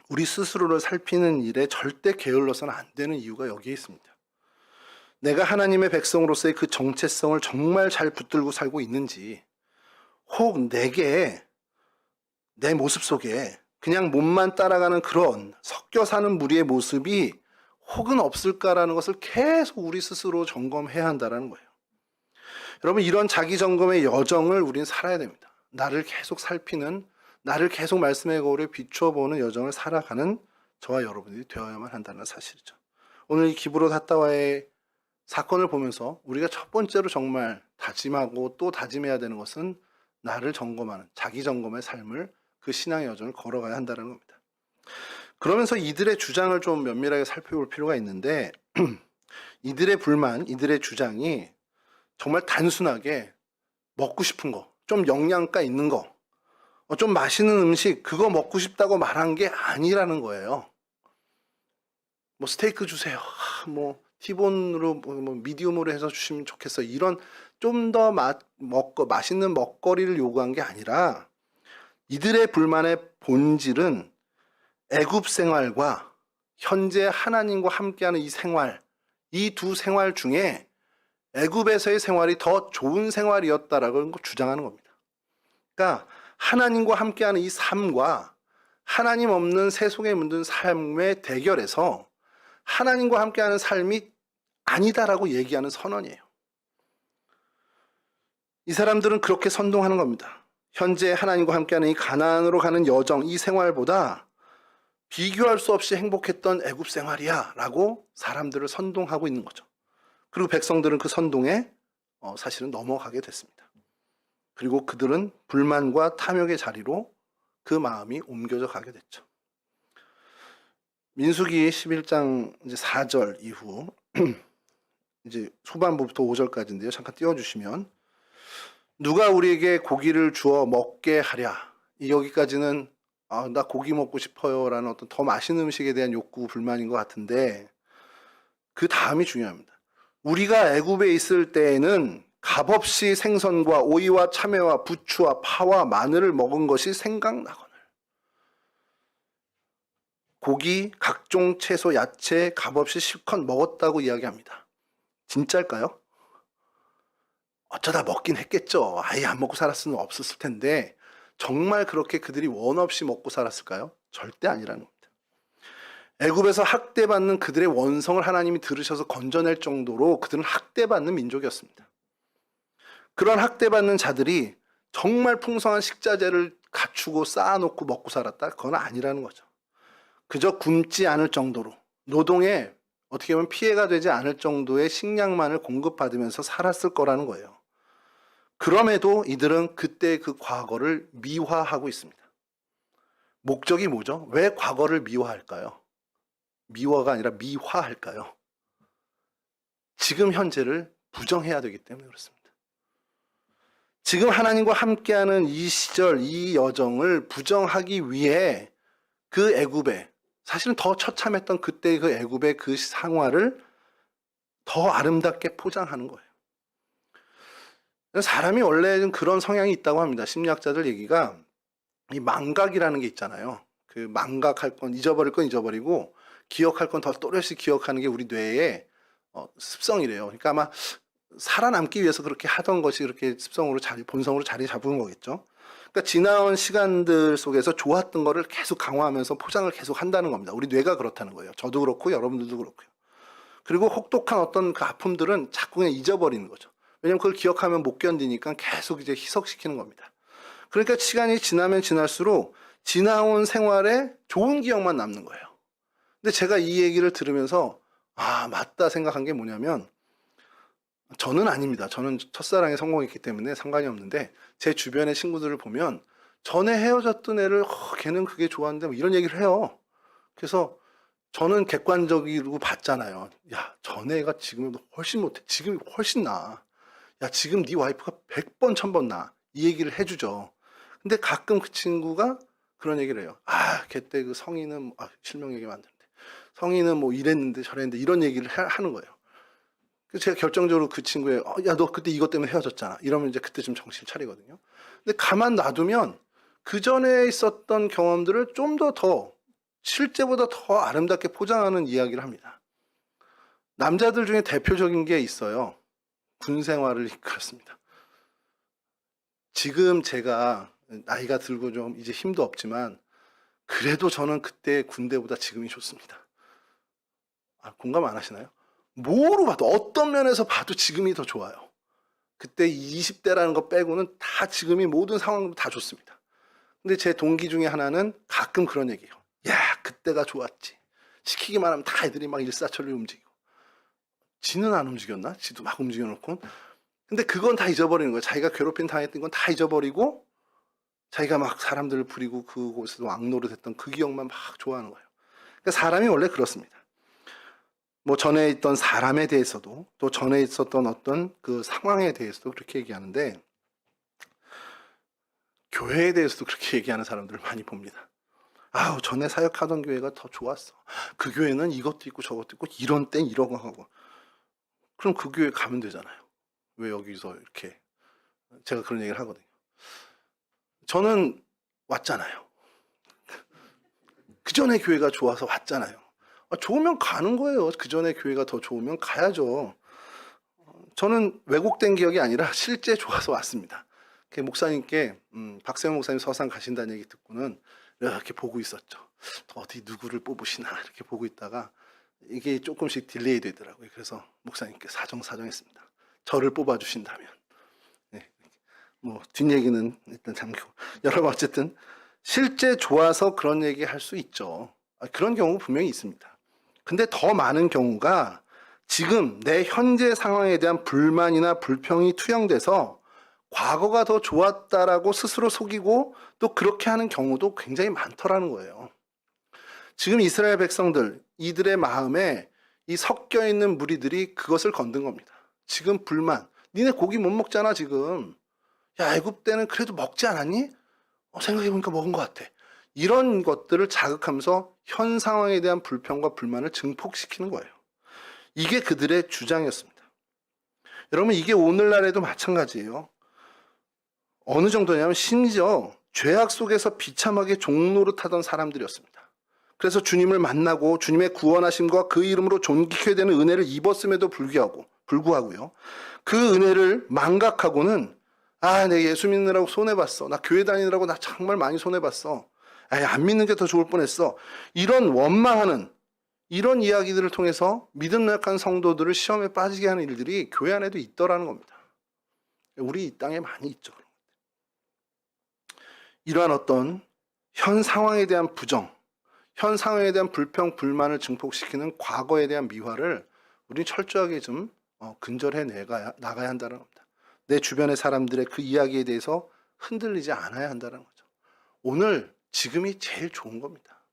우리 스스로를 살피는 일에 절대 게을러서는 안 되는 이유가 여기에 있습니다. 내가 하나님의 백성으로서의 그 정체성을 정말 잘 붙들고 살고 있는지 혹 내게 내 모습 속에 그냥 몸만 따라가는 그런 섞여 사는 무리의 모습이 혹은 없을까라는 것을 계속 우리 스스로 점검해야 한다는 거예요. 여러분 이런 자기 점검의 여정을 우리는 살아야 됩니다. 나를 계속 살피는 나를 계속 말씀의 거울에 비춰보는 여정을 살아가는 저와 여러분들이 되어야만 한다는 사실이죠. 오늘 이 기브롯 핫다와의 사건을 보면서 우리가 첫 번째로 정말 다짐하고 또 다짐해야 되는 것은 나를 점검하는 자기 점검의 삶을 그 신앙의 여정을 걸어가야 한다는 겁니다. 그러면서 이들의 주장을 좀 면밀하게 살펴볼 필요가 있는데 이들의 불만, 이들의 주장이 정말 단순하게 먹고 싶은 거, 좀 영양가 있는 거, 좀 맛있는 음식 그거 먹고 싶다고 말한 게 아니라는 거예요. 뭐 스테이크 주세요. 뭐 티본으로 뭐 미디움으로 해서 주시면 좋겠어요. 이런 좀 더 맛있는 먹거리를 요구한 게 아니라 이들의 불만의 본질은 애굽 생활과 현재 하나님과 함께하는 이 생활, 이 두 생활 중에 애굽에서의 생활이 더 좋은 생활이었다라고 주장하는 겁니다. 그러니까 하나님과 함께하는 이 삶과 하나님 없는 세속에 묻은 삶의 대결에서 하나님과 함께하는 삶이 아니다라고 얘기하는 선언이에요. 이 사람들은 그렇게 선동하는 겁니다. 현재 하나님과 함께하는 이 가나안으로 가는 여정, 이 생활보다 비교할 수 없이 행복했던 애굽 생활이야 라고 사람들을 선동하고 있는 거죠. 그리고 백성들은 그 선동에 사실은 넘어가게 됐습니다. 그리고 그들은 불만과 탐욕의 자리로 그 마음이 옮겨져 가게 됐죠. 민수기 11장 이제 4절 이후 이제 후반부부터 5절까지인데요. 잠깐 띄워주시면, 누가 우리에게 고기를 주어 먹게 하랴. 여기까지는 나 고기 먹고 싶어요 라는 어떤 더 맛있는 음식에 대한 욕구, 불만인 것 같은데, 그 다음이 중요합니다. 우리가 애굽에 있을 때에는 값없이 생선과 오이와 참외와 부추와 파와 마늘을 먹은 것이 생각나거늘. 고기, 각종 채소, 야채 값없이 실컷 먹었다고 이야기합니다. 진짜일까요? 어쩌다 먹긴 했겠죠. 아예 안 먹고 살았을 수는 없었을 텐데 정말 그렇게 그들이 원 없이 먹고 살았을까요? 절대 아니라는 겁니다. 애굽에서 학대받는 그들의 원성을 하나님이 들으셔서 건져낼 정도로 그들은 학대받는 민족이었습니다. 그런 학대받는 자들이 정말 풍성한 식자재를 갖추고 쌓아놓고 먹고 살았다? 그건 아니라는 거죠. 그저 굶지 않을 정도로, 노동에 어떻게 보면 피해가 되지 않을 정도의 식량만을 공급받으면서 살았을 거라는 거예요. 그럼에도 이들은 그때 그 과거를 미화하고 있습니다. 목적이 뭐죠? 왜 과거를 미화할까요? 미화가 아니라 미화할까요? 지금 현재를 부정해야 되기 때문에 그렇습니다. 지금 하나님과 함께하는 이 시절, 이 여정을 부정하기 위해 그 애굽에, 사실은 더 처참했던 그때 그 애굽의 그 상황을 더 아름답게 포장하는 거예요. 사람이 원래는 그런 성향이 있다고 합니다. 심리학자들 얘기가, 이 망각이라는 게 있잖아요. 그 망각할 건, 잊어버릴 건 잊어버리고 기억할 건 더 또렷이 기억하는 게 우리 뇌의 습성이래요. 그러니까 아마 살아남기 위해서 그렇게 하던 것이 그렇게 습성으로 본성으로 자리 잡은 거겠죠. 그러니까 지나온 시간들 속에서 좋았던 거를 계속 강화하면서 포장을 계속 한다는 겁니다. 우리 뇌가 그렇다는 거예요. 저도 그렇고 여러분들도 그렇고요. 그리고 혹독한 어떤 그 아픔들은 자꾸 그냥 잊어버리는 거죠. 왜냐면 그걸 기억하면 못 견디니까 계속 이제 희석시키는 겁니다. 그러니까 시간이 지나면 지날수록 지나온 생활에 좋은 기억만 남는 거예요. 근데 제가 이 얘기를 들으면서 맞다 생각한 게 뭐냐면, 저는 아닙니다. 저는 첫사랑에 성공했기 때문에 상관이 없는데 제 주변의 친구들을 보면 전에 헤어졌던 애를 걔는 그게 좋았는데 뭐 이런 얘기를 해요. 그래서 저는 객관적이고 봤잖아요. 야, 전에 애가 지금은 훨씬 못해. 지금이 훨씬 나아. 야, 지금 네 와이프가 100번 1000번 나아. 이 얘기를 해주죠. 근데 가끔 그 친구가 그런 얘기를 해요. 걔때 그 성인은 실명 얘기하면 안 되는데 성인은 뭐 이랬는데 저랬는데 이런 얘기를 하는 거예요. 그래서 제가 결정적으로 그 친구의 야, 너 그때 이것 때문에 헤어졌잖아. 이러면 이제 그때 좀 정신 차리거든요. 근데 가만 놔두면 그 전에 있었던 경험들을 좀 더 실제보다 더 아름답게 포장하는 이야기를 합니다. 남자들 중에 대표적인 게 있어요. 군 생활을 이끌었습니다. 지금 제가 나이가 들고 좀 이제 힘도 없지만 그래도 저는 그때 군대보다 지금이 좋습니다. 공감 안 하시나요? 뭐로 봐도, 어떤 면에서 봐도 지금이 더 좋아요. 그때 20대라는 거 빼고는 다 지금이 모든 상황도 다 좋습니다. 근데 제 동기 중에 하나는 가끔 그런 얘기해요. 야, 그때가 좋았지. 시키기만 하면 다 애들이 막 일사천리 움직이고. 지는 안 움직였나? 지도 막 움직여놓고. 근데 그건 다 잊어버리는 거예요. 자기가 괴롭힘 당했던 건 다 잊어버리고 자기가 막 사람들을 부리고 그곳에서 왕노릇했던 그 기억만 막 좋아하는 거예요. 그러니까 사람이 원래 그렇습니다. 뭐 전에 있던 사람에 대해서도, 또 전에 있었던 어떤 그 상황에 대해서도 그렇게 얘기하는데, 교회에 대해서도 그렇게 얘기하는 사람들을 많이 봅니다. 전에 사역하던 교회가 더 좋았어. 그 교회는 이것도 있고 저것도 있고 이런 땐 이런 거 하고. 그럼 그 교회 가면 되잖아요. 왜 여기서 이렇게 제가 그런 얘기를 하거든요. 저는 왔잖아요. 그 전에 교회가 좋아서 왔잖아요. 좋으면 가는 거예요. 그 전에 교회가 더 좋으면 가야죠. 저는 왜곡된 기억이 아니라 실제 좋아서 왔습니다. 목사님께 박세영 목사님 서산 가신다는 얘기 듣고는 이렇게 보고 있었죠. 어디 누구를 뽑으시나 이렇게 보고 있다가 이게 조금씩 딜레이 되더라고요. 그래서 목사님께 사정했습니다. 저를 뽑아주신다면. 네. 뭐 뒷얘기는 일단 잠기고. 여러분 어쨌든 실제 좋아서 그런 얘기 할 수 있죠. 그런 경우 분명히 있습니다. 근데 더 많은 경우가 지금 내 현재 상황에 대한 불만이나 불평이 투영돼서 과거가 더 좋았다라고 스스로 속이고 또 그렇게 하는 경우도 굉장히 많더라는 거예요. 지금 이스라엘 백성들, 이들의 마음에 이 섞여 있는 무리들이 그것을 건든 겁니다. 지금 불만. 니네 고기 못 먹잖아 지금. 야 애굽 때는 그래도 먹지 않았니? 생각해보니까 먹은 것 같아. 이런 것들을 자극하면서 현 상황에 대한 불평과 불만을 증폭시키는 거예요. 이게 그들의 주장이었습니다. 여러분 이게 오늘날에도 마찬가지예요. 어느 정도냐면 심지어 죄악 속에서 비참하게 종노릇하던 사람들이었습니다. 그래서 주님을 만나고 주님의 구원하심과 그 이름으로 존귀케 되는 은혜를 입었음에도 불구하고요. 그 은혜를 망각하고는 내 예수 믿느라고 손해봤어. 나 교회 다니느라고 나 정말 많이 손해봤어. 안 믿는 게 더 좋을 뻔했어. 이런 원망하는 이런 이야기들을 통해서 믿음 약한 성도들을 시험에 빠지게 하는 일들이 교회 안에도 있더라는 겁니다. 우리 이 땅에 많이 있죠. 이러한 어떤 현 상황에 대한 부정, 현 상황에 대한 불평, 불만을 증폭시키는 과거에 대한 미화를 우리는 철저하게 좀 근절해 나가야 한다는 겁니다. 내 주변의 사람들의 그 이야기에 대해서 흔들리지 않아야 한다는 거죠. 오늘 지금이 제일 좋은 겁니다.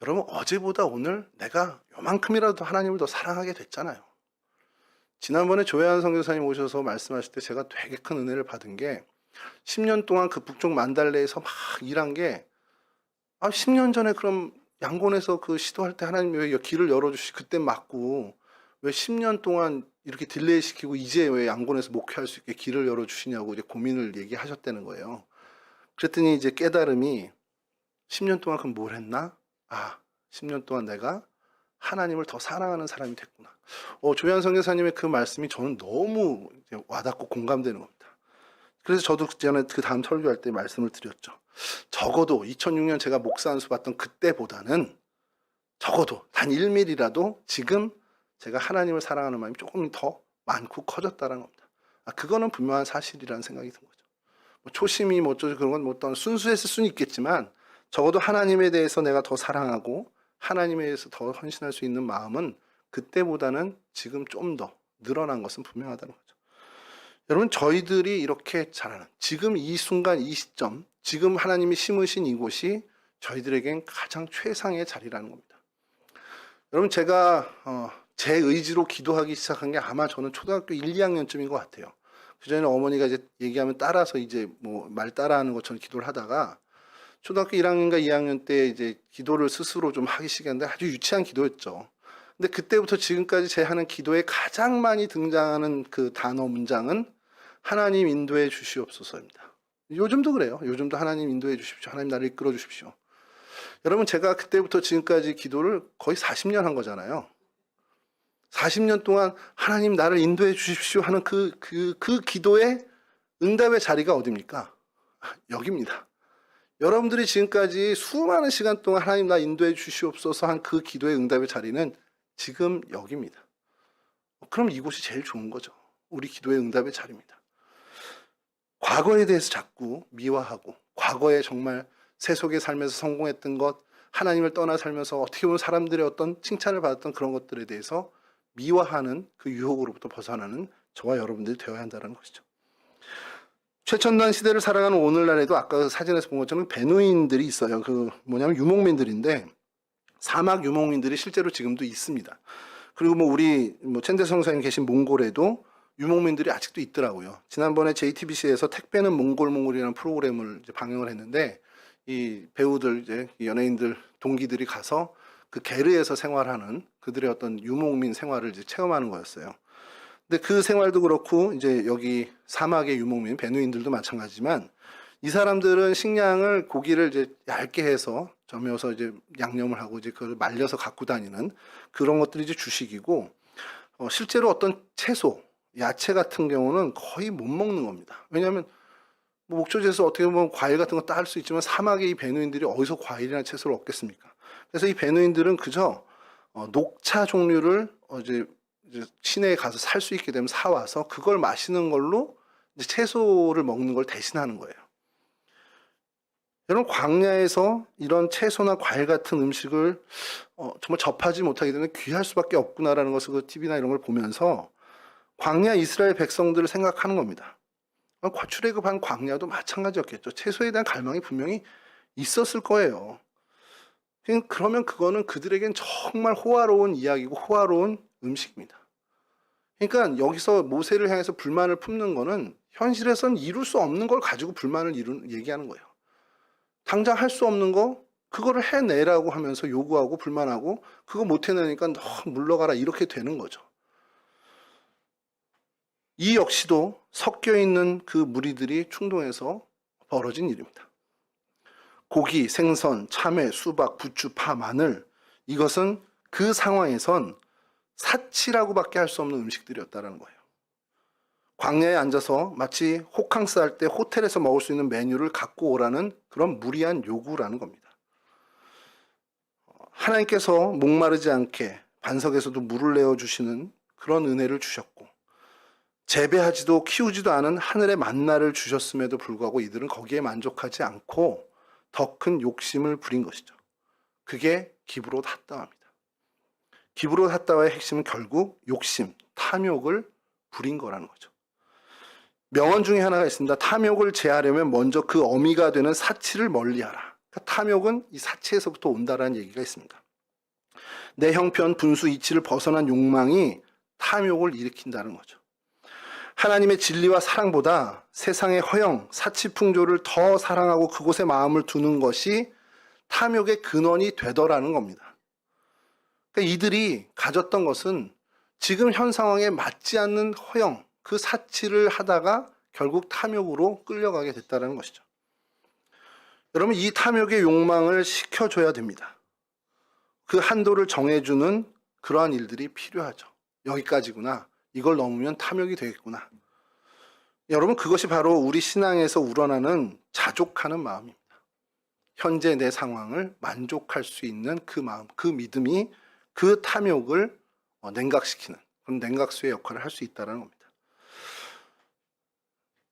여러분 어제보다 오늘 내가 요만큼이라도 하나님을 더 사랑하게 됐잖아요. 지난번에 조혜한 선교사님 오셔서 말씀하실 때 제가 되게 큰 은혜를 받은 게 10년 동안 그 북쪽 만달레에서 막 일한 게 10년 전에 그럼 양곤에서 그 시도할 때 하나님 왜 길을 열어주시 그때 맞고 왜 10년 동안 이렇게 딜레이 시키고 이제 왜 양곤에서 목회할 수 있게 길을 열어주시냐고 이제 고민을 얘기하셨다는 거예요. 그랬더니 이제 깨달음이 10년 동안 그럼 뭘 했나? 10년 동안 내가 하나님을 더 사랑하는 사람이 됐구나. 조현 선교사님의 그 말씀이 저는 너무 와닿고 공감되는 겁니다. 그래서 저도 전에 그 다음 설교할 때 말씀을 드렸죠. 적어도 2006년 제가 목사 안수 받던 그때보다는 적어도 단 1mm라도 지금 제가 하나님을 사랑하는 마음이 조금 더 많고 커졌다는 겁니다. 그거는 분명한 사실이라는 생각이 든 거죠. 초심이 그런 건 어떤 순수했을 수는 있겠지만 적어도 하나님에 대해서 내가 더 사랑하고 하나님에 대해서 더 헌신할 수 있는 마음은 그때보다는 지금 좀 더 늘어난 것은 분명하다는 거죠. 여러분 저희들이 이렇게 자라는 지금 이 순간 이 시점 지금 하나님이 심으신 이곳이 저희들에겐 가장 최상의 자리라는 겁니다. 여러분 제가 제 의지로 기도하기 시작한 게 아마 저는 초등학교 1, 2학년쯤인 것 같아요. 그전에는 어머니가 이제 얘기하면 따라서 이제 뭐 말 따라하는 것처럼 기도를 하다가 초등학교 1학년인가 2학년 때 이제 기도를 스스로 좀 하기 시작했는데 아주 유치한 기도였죠. 근데 그때부터 지금까지 제 하는 기도에 가장 많이 등장하는 그 단어 문장은 하나님 인도해 주시옵소서입니다. 요즘도 그래요. 요즘도 하나님 인도해 주십시오. 하나님 나를 이끌어 주십시오. 여러분 제가 그때부터 지금까지 기도를 거의 40년 한 거잖아요. 40년 동안 하나님 나를 인도해 주십시오 하는 그 기도의 응답의 자리가 어디입니까? 여기입니다. 여러분들이 지금까지 수많은 시간 동안 하나님 나 인도해 주시옵소서 한 그 기도의 응답의 자리는 지금 여기입니다. 그럼 이곳이 제일 좋은 거죠. 우리 기도의 응답의 자리입니다. 과거에 대해서 자꾸 미화하고 과거에 정말 세속의 삶에서 성공했던 것, 하나님을 떠나 살면서 어떻게 보면 사람들의 어떤 칭찬을 받았던 그런 것들에 대해서 미화하는 그 유혹으로부터 벗어나는 저와 여러분들이 되어야 한다는 것이죠. 최첨단 시대를 살아가는 오늘날에도 아까 사진에서 본 것처럼 베누인들이 있어요. 뭐냐면 유목민들인데 사막 유목민들이 실제로 지금도 있습니다. 그리고 우리 첸대 성사님 계신 몽골에도 유목민들이 아직도 있더라고요. 지난번에 JTBC에서 택배는 몽골이라는 프로그램을 이제 방영을 했는데 이 배우들 이제 연예인들 동기들이 가서 그 게르에서 생활하는 그들의 어떤 유목민 생활을 이제 체험하는 거였어요. 근데 그 생활도 그렇고 이제 여기 사막의 유목민 베누인들도 마찬가지지만 이 사람들은 식량을 고기를 이제 얇게 해서 점여서 이제 양념을 하고 이제 그걸 말려서 갖고 다니는 그런 것들이 이제 주식이고 실제로 어떤 채소, 야채 같은 경우는 거의 못 먹는 겁니다. 왜냐하면 뭐 목초지에서 어떻게 보면 과일 같은 거 딸 수 있지만 사막의 이 베누인들이 어디서 과일이나 채소를 얻겠습니까? 그래서 이 베누인들은 그저 녹차 종류를 이제 시내에 가서 살 수 있게 되면 사와서 그걸 마시는 걸로 이제 채소를 먹는 걸 대신하는 거예요. 여러분 광야에서 이런 채소나 과일 같은 음식을 정말 접하지 못하게 되면 귀할 수밖에 없구나라는 것을 그 TV나 이런 걸 보면서 광야 이스라엘 백성들을 생각하는 겁니다. 출애굽한 광야도 마찬가지였겠죠. 채소에 대한 갈망이 분명히 있었을 거예요. 그러면 그거는 그들에겐 정말 호화로운 이야기고 호화로운 음식입니다. 그러니까 여기서 모세를 향해서 불만을 품는 거는 현실에선 이룰 수 없는 걸 가지고 불만을 얘기하는 거예요. 당장 할 수 없는 거 그거를 해내라고 하면서 요구하고 불만하고 그거 못 해내니까 너 물러가라 이렇게 되는 거죠. 이 역시도 섞여 있는 그 무리들이 충동해서 벌어진 일입니다. 고기, 생선, 참외, 수박, 부추, 파, 마늘 이것은 그 상황에선 사치라고밖에 할 수 없는 음식들이었다는 거예요. 광야에 앉아서 마치 호캉스 할 때 호텔에서 먹을 수 있는 메뉴를 갖고 오라는 그런 무리한 요구라는 겁니다. 하나님께서 목마르지 않게 반석에서도 물을 내어주시는 그런 은혜를 주셨고 재배하지도 키우지도 않은 하늘의 만나를 주셨음에도 불구하고 이들은 거기에 만족하지 않고 더 큰 욕심을 부린 것이죠. 그게 기브롯 핫다와입니다. 기브롯 핫다와의 핵심은 결국 욕심, 탐욕을 부린 거라는 거죠. 명언 중에 하나가 있습니다. 탐욕을 제하려면 먼저 그 어미가 되는 사치를 멀리하라. 그러니까 탐욕은 이 사치에서부터 온다라는 얘기가 있습니다. 내 형편, 분수, 이치를 벗어난 욕망이 탐욕을 일으킨다는 거죠. 하나님의 진리와 사랑보다 세상의 허영, 사치 풍조를 더 사랑하고 그곳에 마음을 두는 것이 탐욕의 근원이 되더라는 겁니다. 그러니까 이들이 가졌던 것은 지금 현 상황에 맞지 않는 허영, 그 사치를 하다가 결국 탐욕으로 끌려가게 됐다는 것이죠. 여러분 이 탐욕의 욕망을 식혀줘야 됩니다. 그 한도를 정해주는 그러한 일들이 필요하죠. 여기까지구나. 이걸 넘으면 탐욕이 되겠구나. 여러분 그것이 바로 우리 신앙에서 우러나는 자족하는 마음입니다. 현재 내 상황을 만족할 수 있는 그 마음, 그 믿음이 그 탐욕을 냉각시키는 그런 냉각수의 역할을 할 수 있다는 겁니다.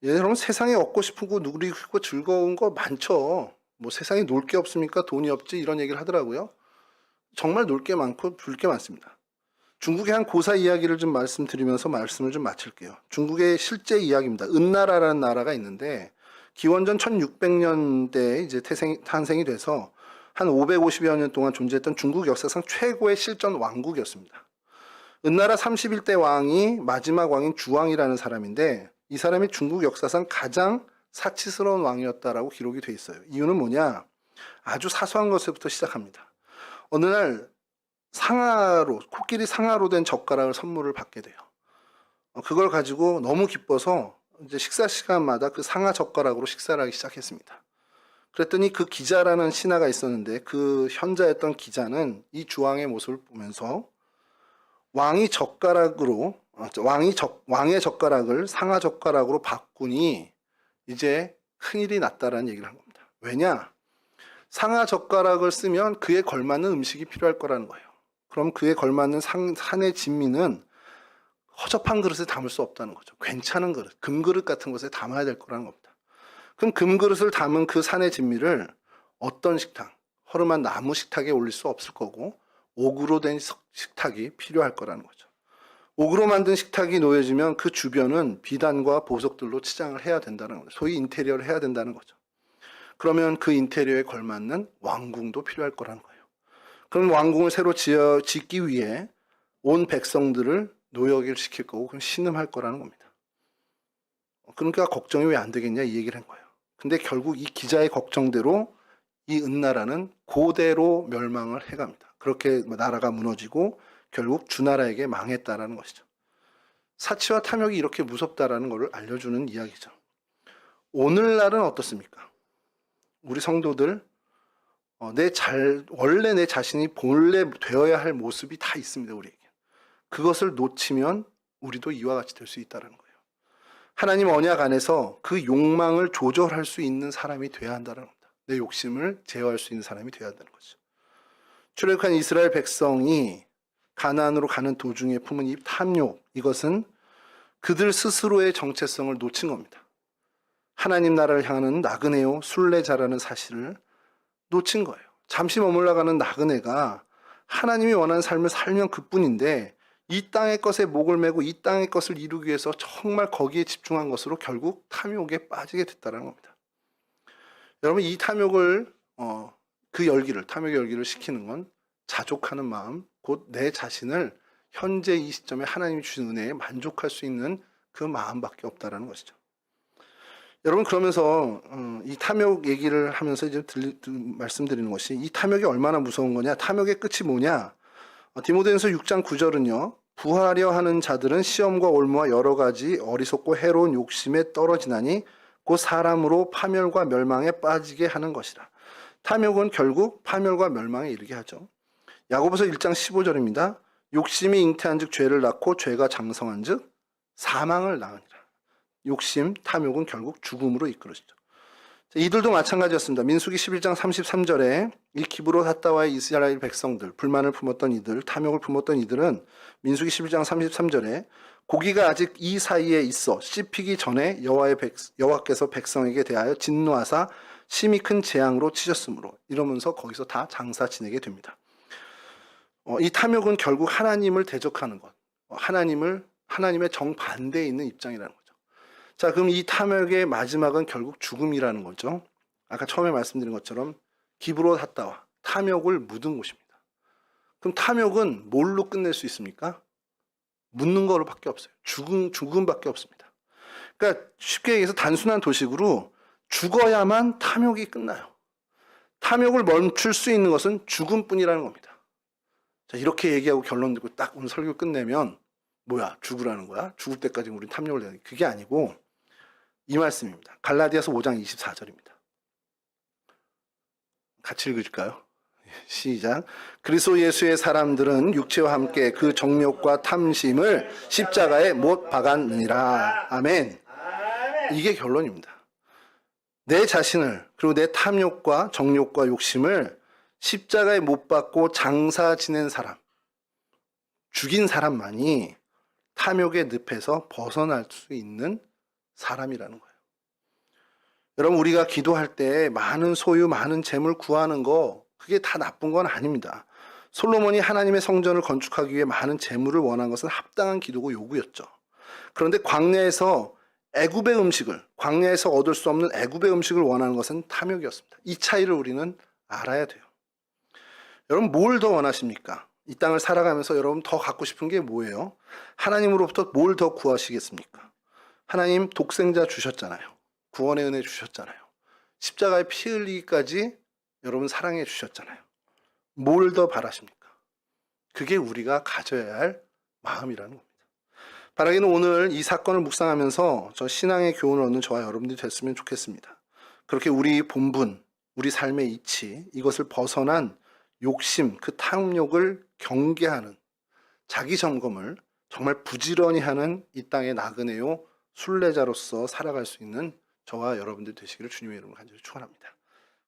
여러분 세상에 얻고 싶고 누리고 즐거운 거 많죠. 뭐 세상에 놀 게 없습니까? 돈이 없지 이런 얘기를 하더라고요. 정말 놀 게 많고 볼 게 많습니다. 중국의 한 고사 이야기를 좀 말씀드리면서 말씀을 좀 마칠게요. 중국의 실제 이야기입니다. 은나라라는 나라가 있는데 기원전 1600년대에 이제 탄생이 돼서 한 550여 년 동안 존재했던 중국 역사상 최고의 실전 왕국이었습니다. 은나라 31대 왕이 마지막 왕인 주왕이라는 사람인데 이 사람이 중국 역사상 가장 사치스러운 왕이었다라고 기록이 돼 있어요. 이유는 뭐냐? 아주 사소한 것부터 시작합니다. 어느 날 코끼리 상아로 된 젓가락을 선물을 받게 돼요. 그걸 가지고 너무 기뻐서 이제 식사 시간마다 그 상아 젓가락으로 식사를 하기 시작했습니다. 그랬더니 그 기자라는 신하가 있었는데 그 현자였던 기자는 이 주왕의 모습을 보면서 왕의 젓가락을 상아 젓가락으로 바꾸니 이제 큰일이 났다라는 얘기를 한 겁니다. 왜냐? 상아 젓가락을 쓰면 그에 걸맞는 음식이 필요할 거라는 거예요. 그럼 그에 걸맞는 산의 진미는 허접한 그릇에 담을 수 없다는 거죠. 괜찮은 그릇, 금그릇 같은 것에 담아야 될 거라는 겁니다. 그럼 금그릇을 담은 그 산의 진미를 어떤 식탁, 허름한 나무 식탁에 올릴 수 없을 거고 옥으로 된 식탁이 필요할 거라는 거죠. 옥으로 만든 식탁이 놓여지면 그 주변은 비단과 보석들로 치장을 해야 된다는 거죠. 소위 인테리어를 해야 된다는 거죠. 그러면 그 인테리어에 걸맞는 왕궁도 필요할 거라는 거예요. 그럼 왕궁을 새로 짓기 위해 온 백성들을 노역을 시킬 거고 그럼 신음할 거라는 겁니다. 그러니까 걱정이 왜 안 되겠냐 이 얘기를 한 거예요. 근데 결국 이 기자의 걱정대로 이 은나라는 그대로 멸망을 해갑니다. 그렇게 나라가 무너지고 결국 주나라에게 망했다라는 것이죠. 사치와 탐욕이 이렇게 무섭다라는 것을 알려주는 이야기죠. 오늘날은 어떻습니까? 우리 성도들 원래 내 자신이 본래 되어야 할 모습이 다 있습니다. 우리에게. 그것을 놓치면 우리도 이와 같이 될 수 있다는 거예요. 하나님 언약 안에서 그 욕망을 조절할 수 있는 사람이 돼야 한다는 겁니다. 내 욕심을 제어할 수 있는 사람이 돼야 한다는 거죠. 출애굽한 이스라엘 백성이 가나안으로 가는 도중에 품은 이 탐욕, 이것은 그들 스스로의 정체성을 놓친 겁니다. 하나님 나라를 향하는 나그네요 순례자라는 사실을 놓친 거예요. 잠시 머물러가는 나그네가 하나님이 원하는 삶을 살면 그뿐인데 이 땅의 것에 목을 메고 이 땅의 것을 이루기 위해서 정말 거기에 집중한 것으로 결국 탐욕에 빠지게 됐다는 겁니다. 여러분, 이 탐욕을 탐욕의 열기를 식히는 건 자족하는 마음, 곧 내 자신을 현재 이 시점에 하나님이 주신 은혜에 만족할 수 있는 그 마음밖에 없다라는 것이죠. 여러분, 그러면서 이 탐욕 얘기를 하면서 이제 말씀드리는 것이, 이 탐욕이 얼마나 무서운 거냐, 탐욕의 끝이 뭐냐. 디모데전서 6장 9절은요. 부하려 하는 자들은 시험과 올무와 여러 가지 어리석고 해로운 욕심에 떨어지나니 곧 사람으로 파멸과 멸망에 빠지게 하는 것이라. 탐욕은 결국 파멸과 멸망에 이르게 하죠. 야고보서 1장 15절입니다. 욕심이 잉태한즉 죄를 낳고 죄가 장성한즉 사망을 낳으니라. 욕심, 탐욕은 결국 죽음으로 이끌어지죠. 이들도 마찬가지였습니다. 민수기 11장 33절에 이 기브롯 핫다와의 이스라엘 백성들, 불만을 품었던 이들, 탐욕을 품었던 이들은 민수기 11장 33절에 고기가 아직 이 사이에 있어 씹히기 전에 여호와께서 백성에게 대하여 진노하사 심히 큰 재앙으로 치셨으므로, 이러면서 거기서 다 장사 지내게 됩니다. 이 탐욕은 결국 하나님을 대적하는 것, 하나님의 정반대에 있는 입장이라는 거죠. 자, 그럼 이 탐욕의 마지막은 결국 죽음이라는 거죠. 아까 처음에 말씀드린 것처럼 기브롯 핫다와 탐욕을 묻은 곳입니다. 그럼 탐욕은 뭘로 끝낼 수 있습니까? 묻는 거로밖에 없어요. 죽음밖에 없습니다. 그러니까 쉽게 얘기해서 단순한 도식으로 죽어야만 탐욕이 끝나요. 탐욕을 멈출 수 있는 것은 죽음뿐이라는 겁니다. 자, 이렇게 얘기하고 결론 듣고 딱 오늘 설교 끝내면 뭐야, 죽으라는 거야? 죽을 때까지 우리 탐욕을 해야 돼. 그게 아니고 이 말씀입니다. 갈라디아서 5장 24절입니다. 같이 읽을까요? 시작. 그리스도 예수의 사람들은 육체와 함께 그 정욕과 탐심을 십자가에 못 박았느니라. 아멘. 이게 결론입니다. 내 자신을, 그리고 내 탐욕과 정욕과 욕심을 십자가에 못 박고 장사 지낸 사람, 죽인 사람만이 탐욕의 늪에서 벗어날 수 있는 사람이라는 거예요. 여러분, 우리가 기도할 때 많은 소유, 많은 재물 구하는 거, 그게 다 나쁜 건 아닙니다. 솔로몬이 하나님의 성전을 건축하기 위해 많은 재물을 원한 것은 합당한 기도고 요구였죠. 그런데 광야에서 얻을 수 없는 애굽의 음식을 원하는 것은 탐욕이었습니다. 이 차이를 우리는 알아야 돼요. 여러분, 뭘 더 원하십니까? 이 땅을 살아가면서 여러분 더 갖고 싶은 게 뭐예요? 하나님으로부터 뭘 더 구하시겠습니까? 하나님 독생자 주셨잖아요. 구원의 은혜 주셨잖아요. 십자가에 피 흘리기까지 여러분 사랑해 주셨잖아요. 뭘 더 바라십니까? 그게 우리가 가져야 할 마음이라는 겁니다. 바라기는 오늘 이 사건을 묵상하면서 저 신앙의 교훈을 얻는 저와 여러분들이 됐으면 좋겠습니다. 그렇게 우리 본분, 우리 삶의 이치, 이것을 벗어난 욕심, 그 탐욕을 경계하는 자기 점검을 정말 부지런히 하는 이 땅의 나그네요 순례자로서 살아갈 수 있는 저와 여러분들 되시기를 주님의 이름으로 간절히 축원합니다.